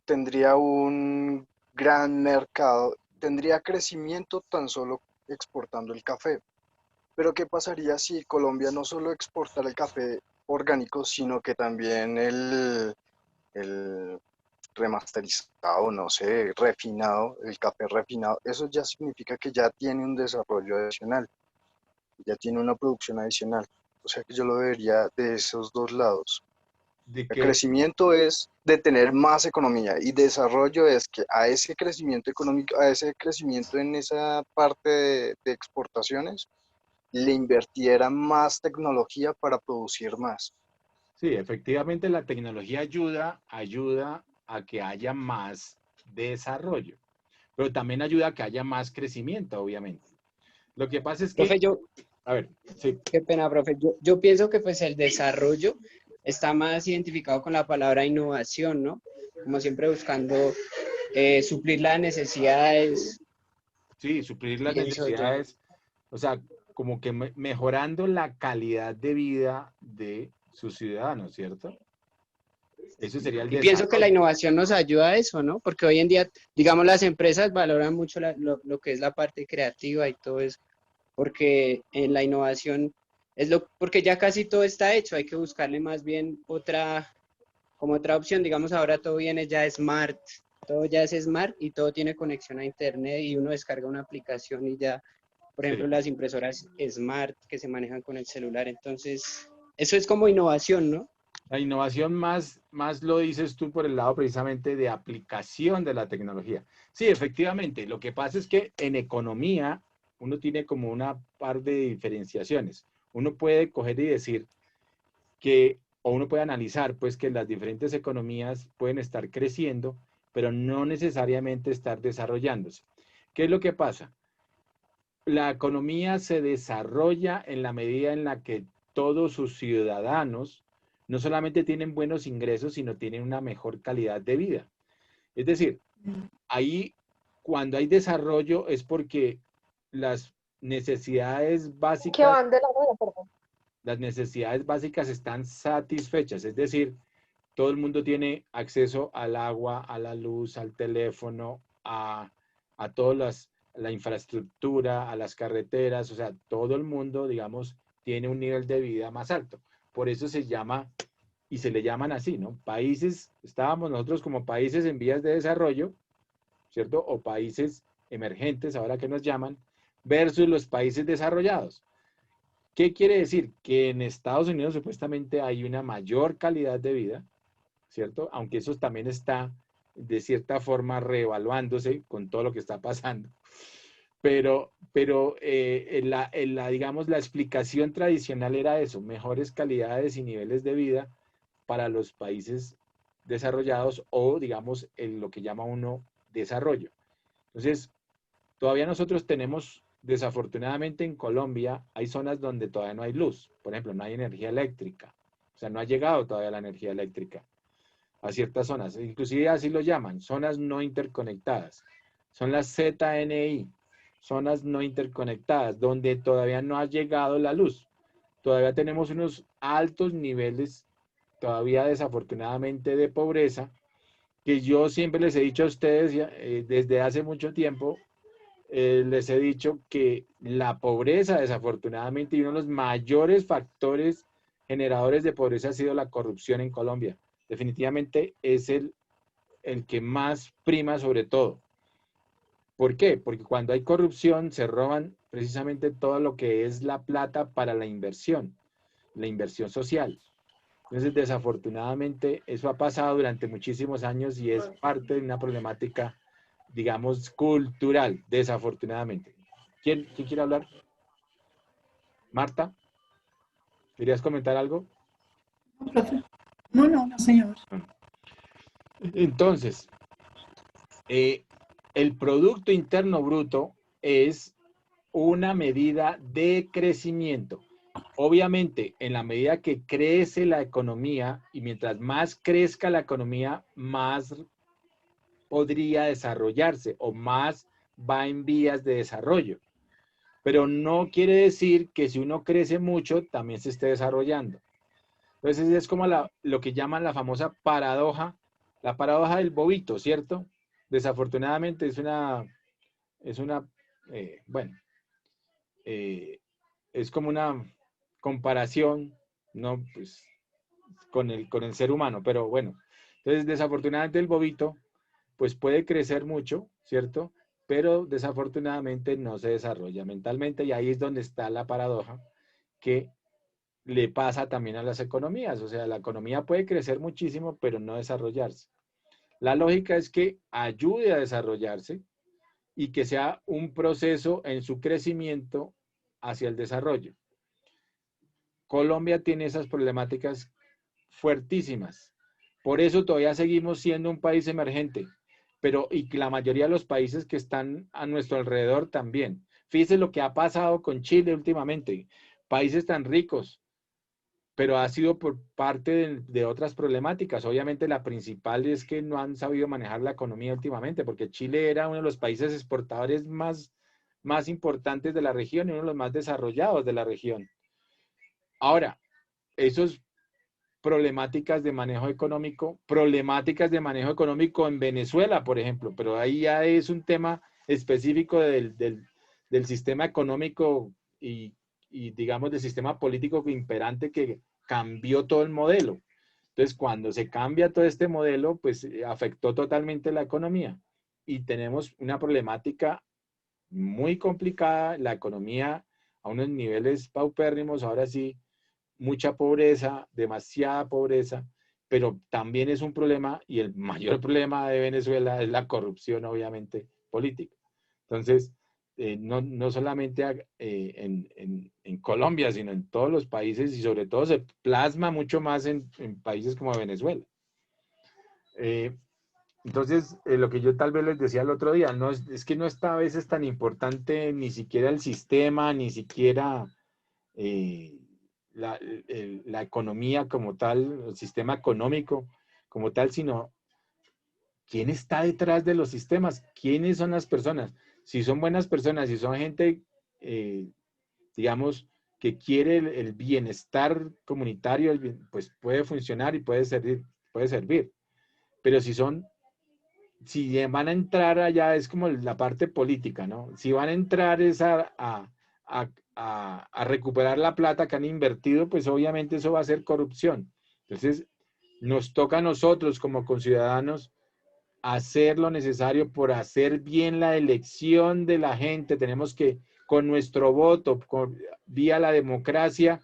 tendría un gran mercado, tendría crecimiento tan solo exportando el café. Pero ¿qué pasaría si Colombia no solo exportara el café orgánico, sino que también el remasterizado, no sé, refinado, el café refinado? Eso ya significa que ya tiene un desarrollo adicional, ya tiene una producción adicional. O sea que yo lo vería de esos dos lados. El crecimiento es de tener más economía, y desarrollo es que a ese crecimiento económico, a ese crecimiento en esa parte de exportaciones, le invirtiera más tecnología para producir más. Sí, efectivamente la tecnología ayuda a que haya más desarrollo, pero también ayuda a que haya más crecimiento, obviamente. Lo que pasa es que... Profe, a ver, sí. Qué pena, profe. Yo pienso que pues el desarrollo está más identificado con la palabra innovación, ¿no? Como siempre buscando suplir las necesidades Sí, suplir las pienso yo. necesidades, o sea, como que mejorando la calidad de vida de sus ciudadanos, ¿cierto? Eso sería el Y pienso que la desarrollo. innovación nos ayuda a eso, ¿no? Porque hoy en día, digamos, las empresas valoran mucho lo que es la parte creativa y todo eso, porque en la innovación porque ya casi todo está hecho, hay que buscarle más bien como otra opción. Digamos, ahora todo viene ya smart, todo ya es smart y todo tiene conexión a internet y uno descarga una aplicación y ya, por ejemplo, Sí. las impresoras smart que se manejan con el celular. Entonces, eso es como innovación, ¿no? La innovación más lo dices tú por el lado precisamente de aplicación de la tecnología. Sí, efectivamente. Lo que pasa es que en economía uno tiene como una par de diferenciaciones. Uno puede coger y decir o uno puede analizar pues que las diferentes economías pueden estar creciendo, pero no necesariamente estar desarrollándose. ¿Qué es lo que pasa? La economía se desarrolla en la medida en la que todos sus ciudadanos no solamente tienen buenos ingresos, sino tienen una mejor calidad de vida. Es decir, ahí cuando hay desarrollo es porque las necesidades básicas, Que van de la mano, perdón. las necesidades básicas están satisfechas. Es decir, todo el mundo tiene acceso al agua, a la luz, al teléfono, a todas la infraestructura, a las carreteras, o sea, todo el mundo, digamos, tiene un nivel de vida más alto. Por eso se llama, y se le llaman así, ¿no? Países, estábamos nosotros como países en vías de desarrollo, ¿cierto? O países emergentes, ahora que nos llaman, versus los países desarrollados. ¿Qué quiere decir? Que en Estados Unidos supuestamente hay una mayor calidad de vida, ¿cierto? Aunque eso también está de cierta forma reevaluándose con todo lo que está pasando. Pero digamos, la explicación tradicional era eso, mejores calidades y niveles de vida para los países desarrollados o, digamos, en lo que llama uno desarrollo. Entonces, todavía nosotros tenemos, desafortunadamente en Colombia, hay zonas donde todavía no hay luz. Por ejemplo, no hay energía eléctrica. O sea, no ha llegado todavía la energía eléctrica a ciertas zonas. Inclusive así lo llaman, zonas no interconectadas. Son las ZNI, zonas no interconectadas, donde todavía no ha llegado la luz. Todavía tenemos unos altos niveles, todavía desafortunadamente, de pobreza, que yo siempre les he dicho a ustedes desde hace mucho tiempo, les he dicho que la pobreza, desafortunadamente, y uno de los mayores factores generadores de pobreza ha sido la corrupción en Colombia. Definitivamente es el que más prima sobre todo. ¿Por qué? Porque cuando hay corrupción se roban precisamente todo lo que es la plata para la inversión social. Entonces, desafortunadamente, eso ha pasado durante muchísimos años y es parte de una problemática, digamos, cultural, desafortunadamente. ¿Quién quiere hablar? Marta, ¿querías comentar algo? No, señor. Entonces, el Producto Interno Bruto es una medida de crecimiento. Obviamente, en la medida que crece la economía y mientras más crezca la economía, más podría desarrollarse o más va en vías de desarrollo. Pero no quiere decir que si uno crece mucho, también se esté desarrollando. Entonces es como lo que llaman la famosa paradoja, la paradoja del bobito, ¿cierto? Desafortunadamente es como una comparación, ¿no? Pues, con el ser humano, pero bueno. Entonces, desafortunadamente el bobito, pues puede crecer mucho, ¿cierto? Pero desafortunadamente no se desarrolla mentalmente y ahí es donde está la paradoja que le pasa también a las economías. O sea, la economía puede crecer muchísimo, pero no desarrollarse. La lógica es que ayude a desarrollarse y que sea un proceso en su crecimiento hacia el desarrollo. Colombia tiene esas problemáticas fuertísimas. Por eso todavía seguimos siendo un país emergente, y que la mayoría de los países que están a nuestro alrededor también. Fíjese lo que ha pasado con Chile últimamente. Países tan ricos, pero ha sido por parte de otras problemáticas. Obviamente la principal es que no han sabido manejar la economía últimamente, porque Chile era uno de los países exportadores más más importantes de la región y uno de los más desarrollados de la región. Ahora, esos problemáticas de manejo económico en Venezuela, por ejemplo, pero ahí ya es un tema específico del sistema económico y digamos del sistema político imperante que cambió todo el modelo. Entonces, cuando se cambia todo este modelo, pues afectó totalmente la economía y tenemos una problemática muy complicada, la economía a unos niveles paupérrimos, ahora sí, mucha pobreza, demasiada pobreza, pero también es un problema y el mayor problema de Venezuela es la corrupción, obviamente, política. Entonces, no solamente en Colombia, sino en todos los países y sobre todo se plasma mucho más en países como Venezuela. Entonces, lo que yo tal vez les decía el otro día, es que no está a veces tan importante ni siquiera el sistema, ni siquiera la economía como tal, el sistema económico como tal, sino quién está detrás de los sistemas, quiénes son las personas. Si son buenas personas, si son gente, digamos, que quiere el bienestar comunitario, pues puede funcionar y puede servir. Pero si van a entrar allá, es como la parte política, ¿no? Si van a entrar es a recuperar la plata que han invertido, pues obviamente eso va a ser corrupción. Entonces, nos toca a nosotros como conciudadanos hacer lo necesario por hacer bien la elección de la gente. Tenemos que, con nuestro voto, vía la democracia,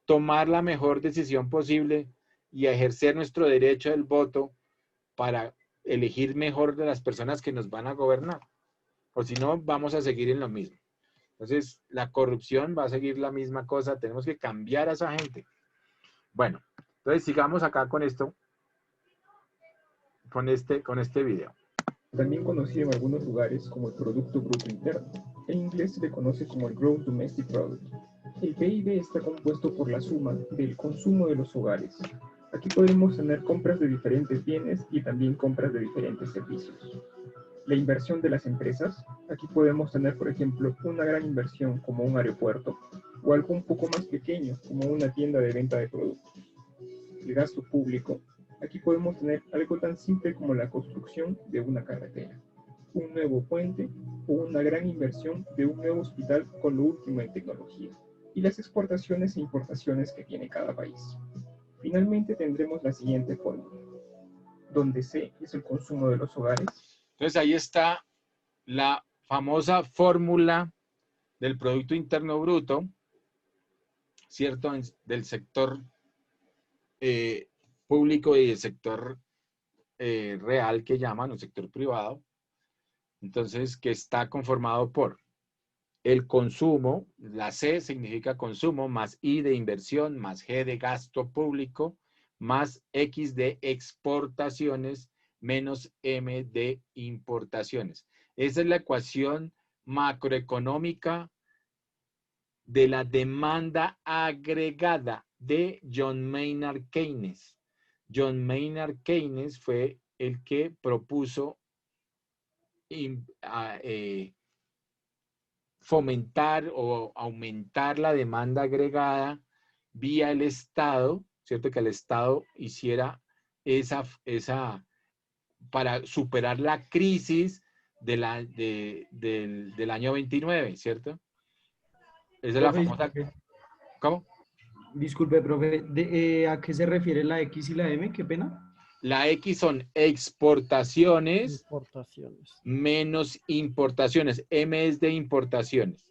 tomar la mejor decisión posible y ejercer nuestro derecho del voto para elegir mejor de las personas que nos van a gobernar. O si no, vamos a seguir en lo mismo. Entonces, la corrupción va a seguir la misma cosa. Tenemos que cambiar a esa gente. Bueno, entonces sigamos acá con esto. Con este video. También conocido en algunos lugares como el Producto Bruto Interno. En inglés se le conoce como el Gross Domestic Product. El PIB está compuesto por la suma del consumo de los hogares. Aquí podemos tener compras de diferentes bienes y también compras de diferentes servicios. La inversión de las empresas. Aquí podemos tener, por ejemplo, una gran inversión como un aeropuerto o algo un poco más pequeño como una tienda de venta de productos. El gasto público. Aquí podemos tener algo tan simple como la construcción de una carretera, un nuevo puente o una gran inversión de un nuevo hospital con lo último en tecnología, y las exportaciones e importaciones que tiene cada país. Finalmente tendremos la siguiente fórmula, donde C es el consumo de los hogares. Entonces ahí está la famosa fórmula del Producto Interno Bruto, ¿cierto? Del sector público y el sector real que llaman, o sector privado. Entonces, que está conformado por el consumo, la C significa consumo, más I de inversión, más G de gasto público, más X de exportaciones, menos M de importaciones. Esa es la ecuación macroeconómica de la demanda agregada de John Maynard Keynes. John Maynard Keynes fue el que propuso fomentar o aumentar la demanda agregada vía el Estado, ¿cierto? Que el Estado hiciera para superar la crisis del año 29, ¿cierto? Esa es la famosa... ¿Cómo? Disculpe, profe, ¿a qué se refiere la X y la M? Qué pena. La X son exportaciones, menos importaciones. M es de importaciones.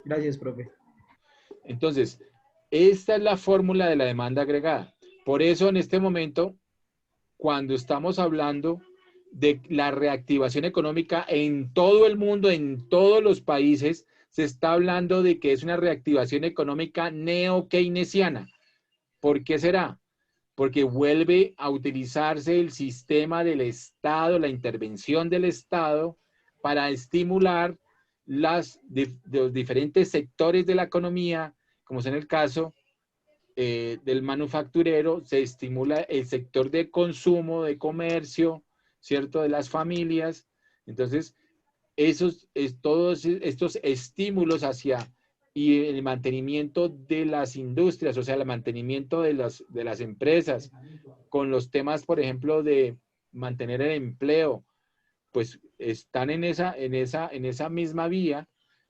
Gracias, profe. Entonces, esta es la fórmula de la demanda agregada. Por eso, en este momento, cuando estamos hablando de la reactivación económica en todo el mundo, en todos los países, se está hablando de que es una reactivación económica neo-keynesiana. ¿Por qué será? Porque vuelve a utilizarse el sistema del Estado, la intervención del Estado, para estimular los diferentes sectores de la economía, como es en el caso del manufacturero. Se estimula el sector de consumo, de comercio, ¿cierto? De las familias, Entonces, todos estos estímulos hacia y el mantenimiento de las industrias, o sea, el mantenimiento de las empresas, con los temas, por ejemplo, de mantener el empleo, pues están en esa misma vía.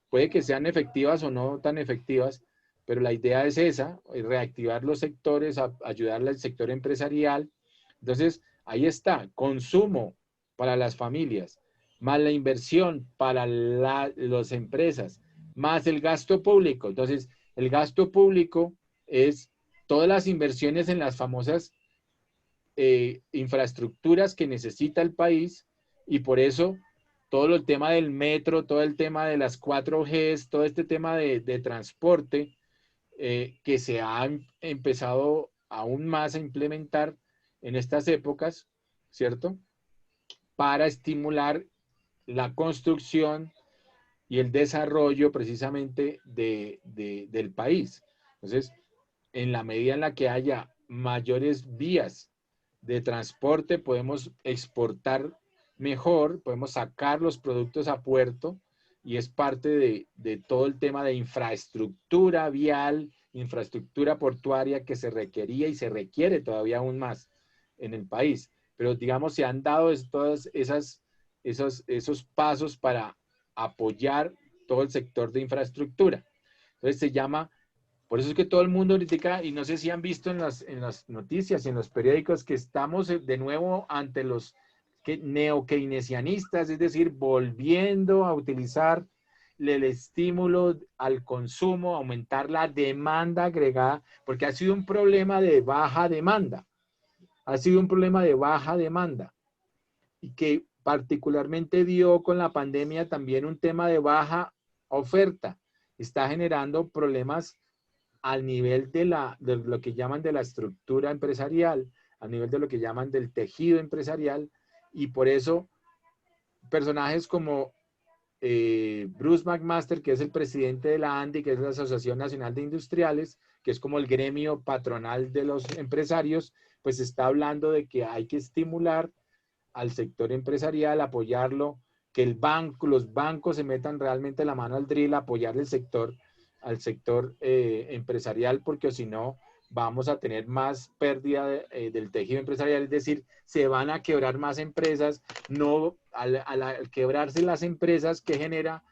Puede que sean efectivas o no tan efectivas, pero la idea es esa, reactivar los sectores, ayudarle al sector empresarial. Entonces, ahí está, consumo para las familias, más la inversión para las empresas, más el gasto público. Entonces, el gasto público es todas las inversiones en las famosas infraestructuras que necesita el país, y por eso todo el tema del metro, todo el tema de las 4Gs, todo este tema de transporte que se ha empezado aún más a implementar en estas épocas, ¿cierto? Para estimular la construcción y el desarrollo precisamente del país. Entonces, en la medida en la que haya mayores vías de transporte, podemos exportar mejor, podemos sacar los productos a puerto, y es parte de todo el tema de infraestructura vial, infraestructura portuaria que se requería y se requiere todavía aún más en el país. Pero digamos, se han dado todos esos pasos para apoyar todo el sector de infraestructura. Entonces se llama, por eso es que todo el mundo critica, y no sé si han visto en las noticias y en los periódicos, que estamos de nuevo ante los neo-keynesianistas, es decir, volviendo a utilizar el estímulo al consumo, aumentar la demanda agregada, porque ha sido un problema de baja demanda. Ha sido un problema de baja demanda, y que particularmente dio con la pandemia también un tema de baja oferta. Está generando problemas al nivel de lo que llaman de la estructura empresarial, al nivel de lo que llaman del tejido empresarial, y por eso personajes como Bruce McMaster, que es el presidente de la ANDI, que es la Asociación Nacional de Industriales, que es como el gremio patronal de los empresarios, pues está hablando de que hay que estimular al sector empresarial, apoyarlo, que los bancos se metan realmente la mano al drill, apoyar al sector empresarial, porque si no vamos a tener más pérdida del tejido empresarial, es decir, se van a quebrar más empresas. No, al quebrarse las empresas, que genera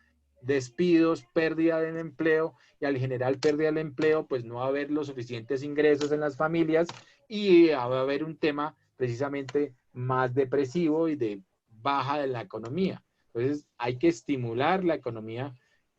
despidos, pérdida del empleo, y al generar pérdida del empleo, pues no va a haber los suficientes ingresos en las familias, y va a haber un tema precisamente más depresivo y de baja de la economía. Entonces hay que estimular la economía,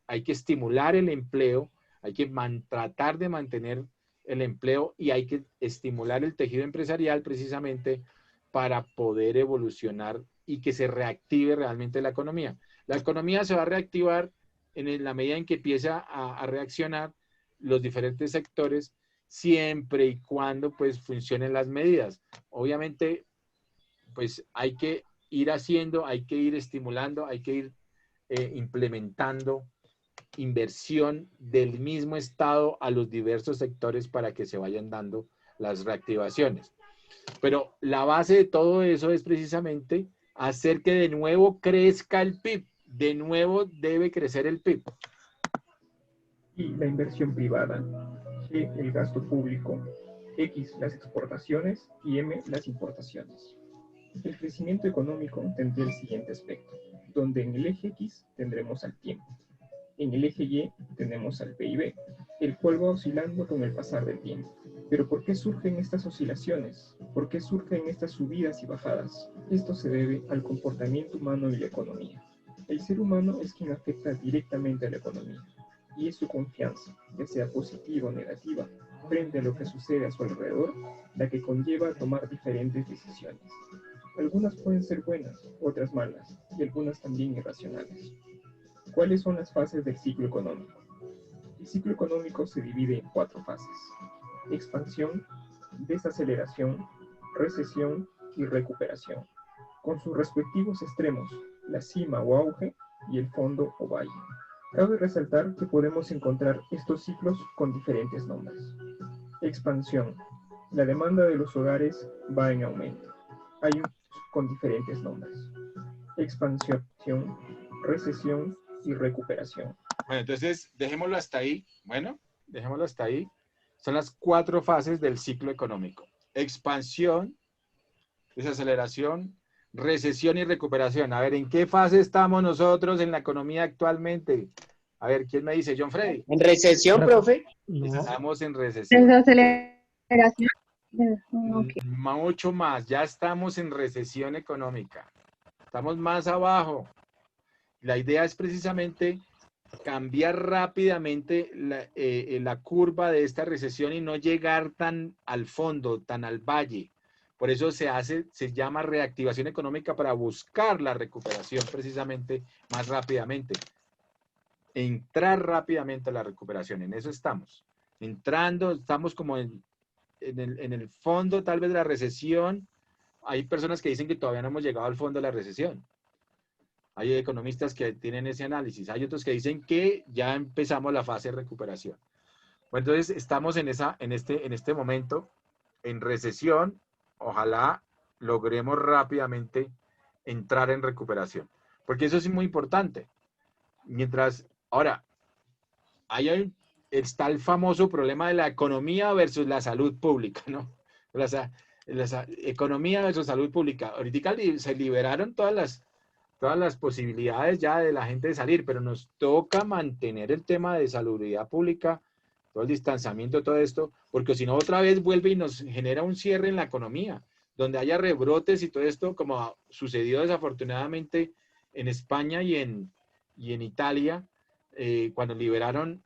hay que estimular el empleo, hay que tratar de mantener el empleo, y hay que estimular el tejido empresarial precisamente para poder evolucionar y que se reactive realmente la economía. La economía se va a reactivar en la medida en que empieza a reaccionar los diferentes sectores, siempre y cuando pues funcionen las medidas. Obviamente, pues hay que ir haciendo, hay que ir estimulando, hay que ir implementando inversión del mismo Estado a los diversos sectores para que se vayan dando las reactivaciones. Pero la base de todo eso es precisamente hacer que de nuevo crezca el PIB. De nuevo debe crecer el PIB. Y la inversión privada, G, el gasto público, X, las exportaciones, y M, las importaciones. El crecimiento económico tendrá el siguiente aspecto, donde en el eje X tendremos al tiempo. En el eje Y tenemos al PIB, el cual va oscilando con el pasar del tiempo. Pero ¿por qué surgen estas oscilaciones? ¿Por qué surgen estas subidas y bajadas? Esto se debe al comportamiento humano y la economía. El ser humano es quien afecta directamente a la economía, y es su confianza, ya sea positiva o negativa, frente a lo que sucede a su alrededor, la que conlleva a tomar diferentes decisiones. Algunas pueden ser buenas, otras malas, y algunas también irracionales. ¿Cuáles son las fases del ciclo económico? El ciclo económico se divide en 4 fases: expansión, desaceleración, recesión y recuperación, con sus respectivos extremos, la cima o auge y el fondo o valle. Cabe resaltar que podemos encontrar estos ciclos con diferentes nombres. Expansión. La demanda de los hogares va en aumento. Hay con diferentes nombres. Expansión. recesión y recuperación. Bueno, entonces dejémoslo hasta ahí. Bueno, dejémoslo hasta ahí. Son las 4 fases del ciclo económico. Expansión, desaceleración, recesión y recuperación. A ver, ¿en qué fase estamos nosotros en la economía actualmente? A ver, ¿quién me dice? John Freddy. ¿En recesión, profe? Estamos en recesión. Desaceleración. Ok. Mucho más. Ya estamos en recesión económica. Estamos más abajo. La idea es precisamente cambiar rápidamente la curva de esta recesión y no llegar tan al fondo, tan al valle. Por eso se llama reactivación económica, para buscar la recuperación precisamente más rápidamente. Entrar rápidamente a la recuperación, en eso estamos. Entrando, estamos como en el fondo tal vez de la recesión. Hay personas que dicen que todavía no hemos llegado al fondo de la recesión. Hay economistas que tienen ese análisis. Hay otros que dicen que ya empezamos la fase de recuperación. Bueno, entonces estamos en este momento en recesión. Ojalá logremos rápidamente entrar en recuperación, porque eso es muy importante. Mientras, ahora, está el famoso problema de la economía versus la salud pública, ¿no? La economía versus salud pública. Ahorita se liberaron todas las posibilidades ya de la gente de salir, pero nos toca mantener el tema de salubridad pública, todo el distanciamiento, todo esto, porque si no otra vez vuelve y nos genera un cierre en la economía, donde haya rebrotes y todo esto, como sucedió desafortunadamente en España y en Italia, cuando liberaron,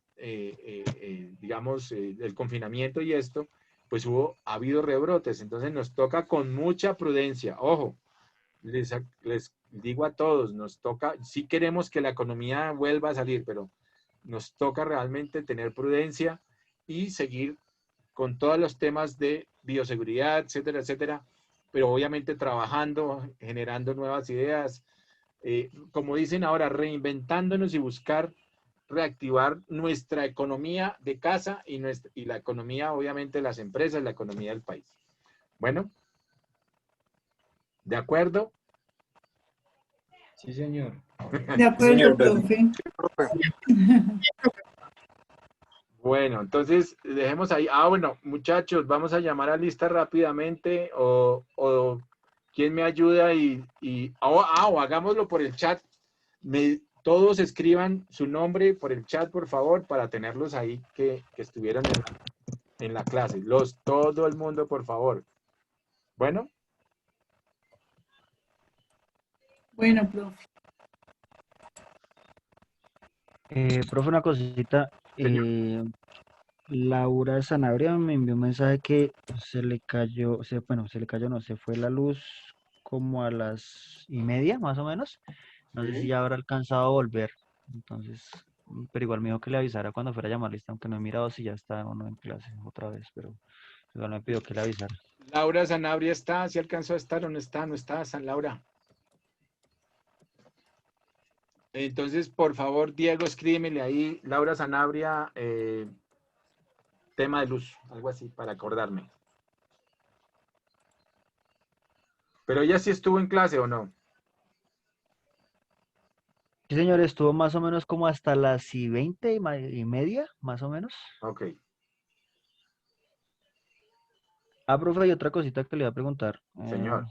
digamos, el confinamiento y esto, pues ha habido rebrotes. Entonces nos toca con mucha prudencia. Ojo, les digo a todos, nos toca, sí queremos que la economía vuelva a salir, pero nos toca realmente tener prudencia y seguir con todos los temas de bioseguridad, etcétera, etcétera, pero obviamente trabajando, generando nuevas ideas, como dicen ahora, reinventándonos y buscar reactivar nuestra economía de casa y la economía, obviamente, de las empresas, la economía del país. Bueno, ¿de acuerdo? Sí, señor. De acuerdo, profe. Bueno, entonces dejemos ahí. Bueno, muchachos, vamos a llamar a lista rápidamente o quién me ayuda o hagámoslo por el chat. Todos escriban su nombre por el chat, por favor, para tenerlos ahí que estuvieron en la clase. Todo el mundo, por favor. Bueno. Bueno, profe. Profe, una cosita. Laura Sanabria me envió un mensaje que se le cayó, no, se fue la luz como a las 1:30, más o menos. No sé si ya habrá alcanzado a volver. Entonces, pero igual me dijo que le avisara cuando fuera a llamar lista, aunque no he mirado si ya está o no en clase otra vez, pero igual me pidió que le avisara. Laura Sanabria está, si alcanzó a estar o no está, San Laura. Entonces, por favor, Diego, escríbemele ahí, Laura Sanabria, tema de luz, algo así, para acordarme. Pero ella sí estuvo en clase, ¿o no? Sí, señor, estuvo más o menos como hasta las 20:30, más o menos. Ok. Profe, hay otra cosita que le iba a preguntar. Señor.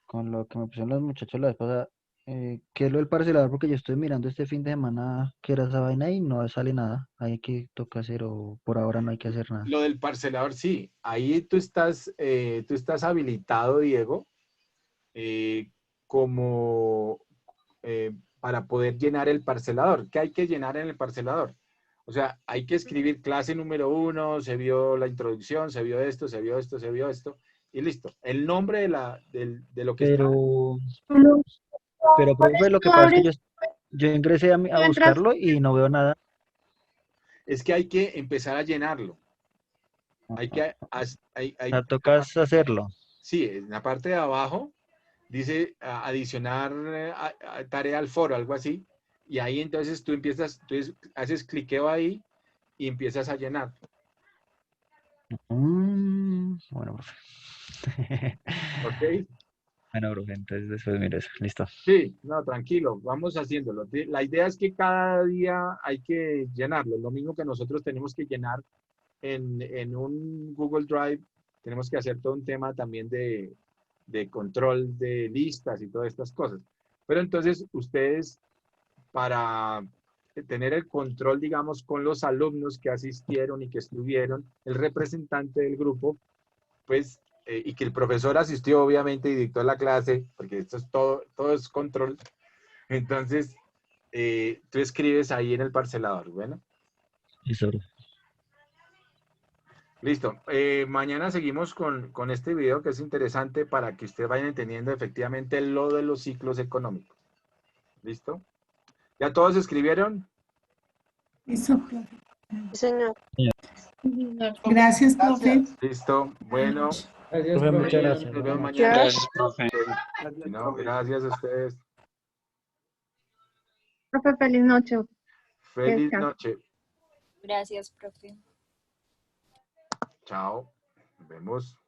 Con lo que me pusieron los muchachos la vez pasada, ¿qué es lo del parcelador? Porque yo estoy mirando este fin de semana que era esa vaina y no sale nada. Hay que toca hacer o por ahora no hay que hacer nada. Lo del parcelador, sí. Ahí tú estás habilitado, Diego, para poder llenar el parcelador. ¿Qué hay que llenar en el parcelador? O sea, hay que escribir clase número 1, se vio la introducción, se vio esto, se vio esto, se vio esto, y listo. El nombre de lo que está. Pero, profe, lo que pasa es que yo ingresé a buscarlo y no veo nada. Es que hay que empezar a llenarlo. Tocas hacerlo. Sí, en la parte de abajo dice adicionar tarea al foro, algo así. Y ahí entonces tú haces cliqueo ahí y empiezas a llenar. Bueno, profe. Ok. Bueno, profe, entonces después miro eso. Listo. Sí, no, tranquilo, vamos haciéndolo. La idea es que cada día hay que llenarlo, lo mismo que nosotros tenemos que llenar en un Google Drive, tenemos que hacer todo un tema también de control de listas y todas estas cosas. Pero entonces ustedes, para tener el control, digamos, con los alumnos que asistieron y que estuvieron, el representante del grupo, pues, y que el profesor asistió obviamente y dictó la clase, porque esto es todo es control. Entonces, tú escribes ahí en el parcelador, ¿bueno? Listo, profe. Listo. Mañana seguimos con este video que es interesante para que ustedes vayan entendiendo efectivamente lo de los ciclos económicos. ¿Listo? ¿Ya todos escribieron? Eso, profe. Señor. Gracias, profe. Listo. Bueno. Gracias, Profe, profe. muchas gracias. Nos Buenas vemos noches. mañana. Gracias, profe. No, gracias a ustedes. Profe, feliz noche. Feliz Descanse. noche. Gracias, profe. Chao. Nos vemos.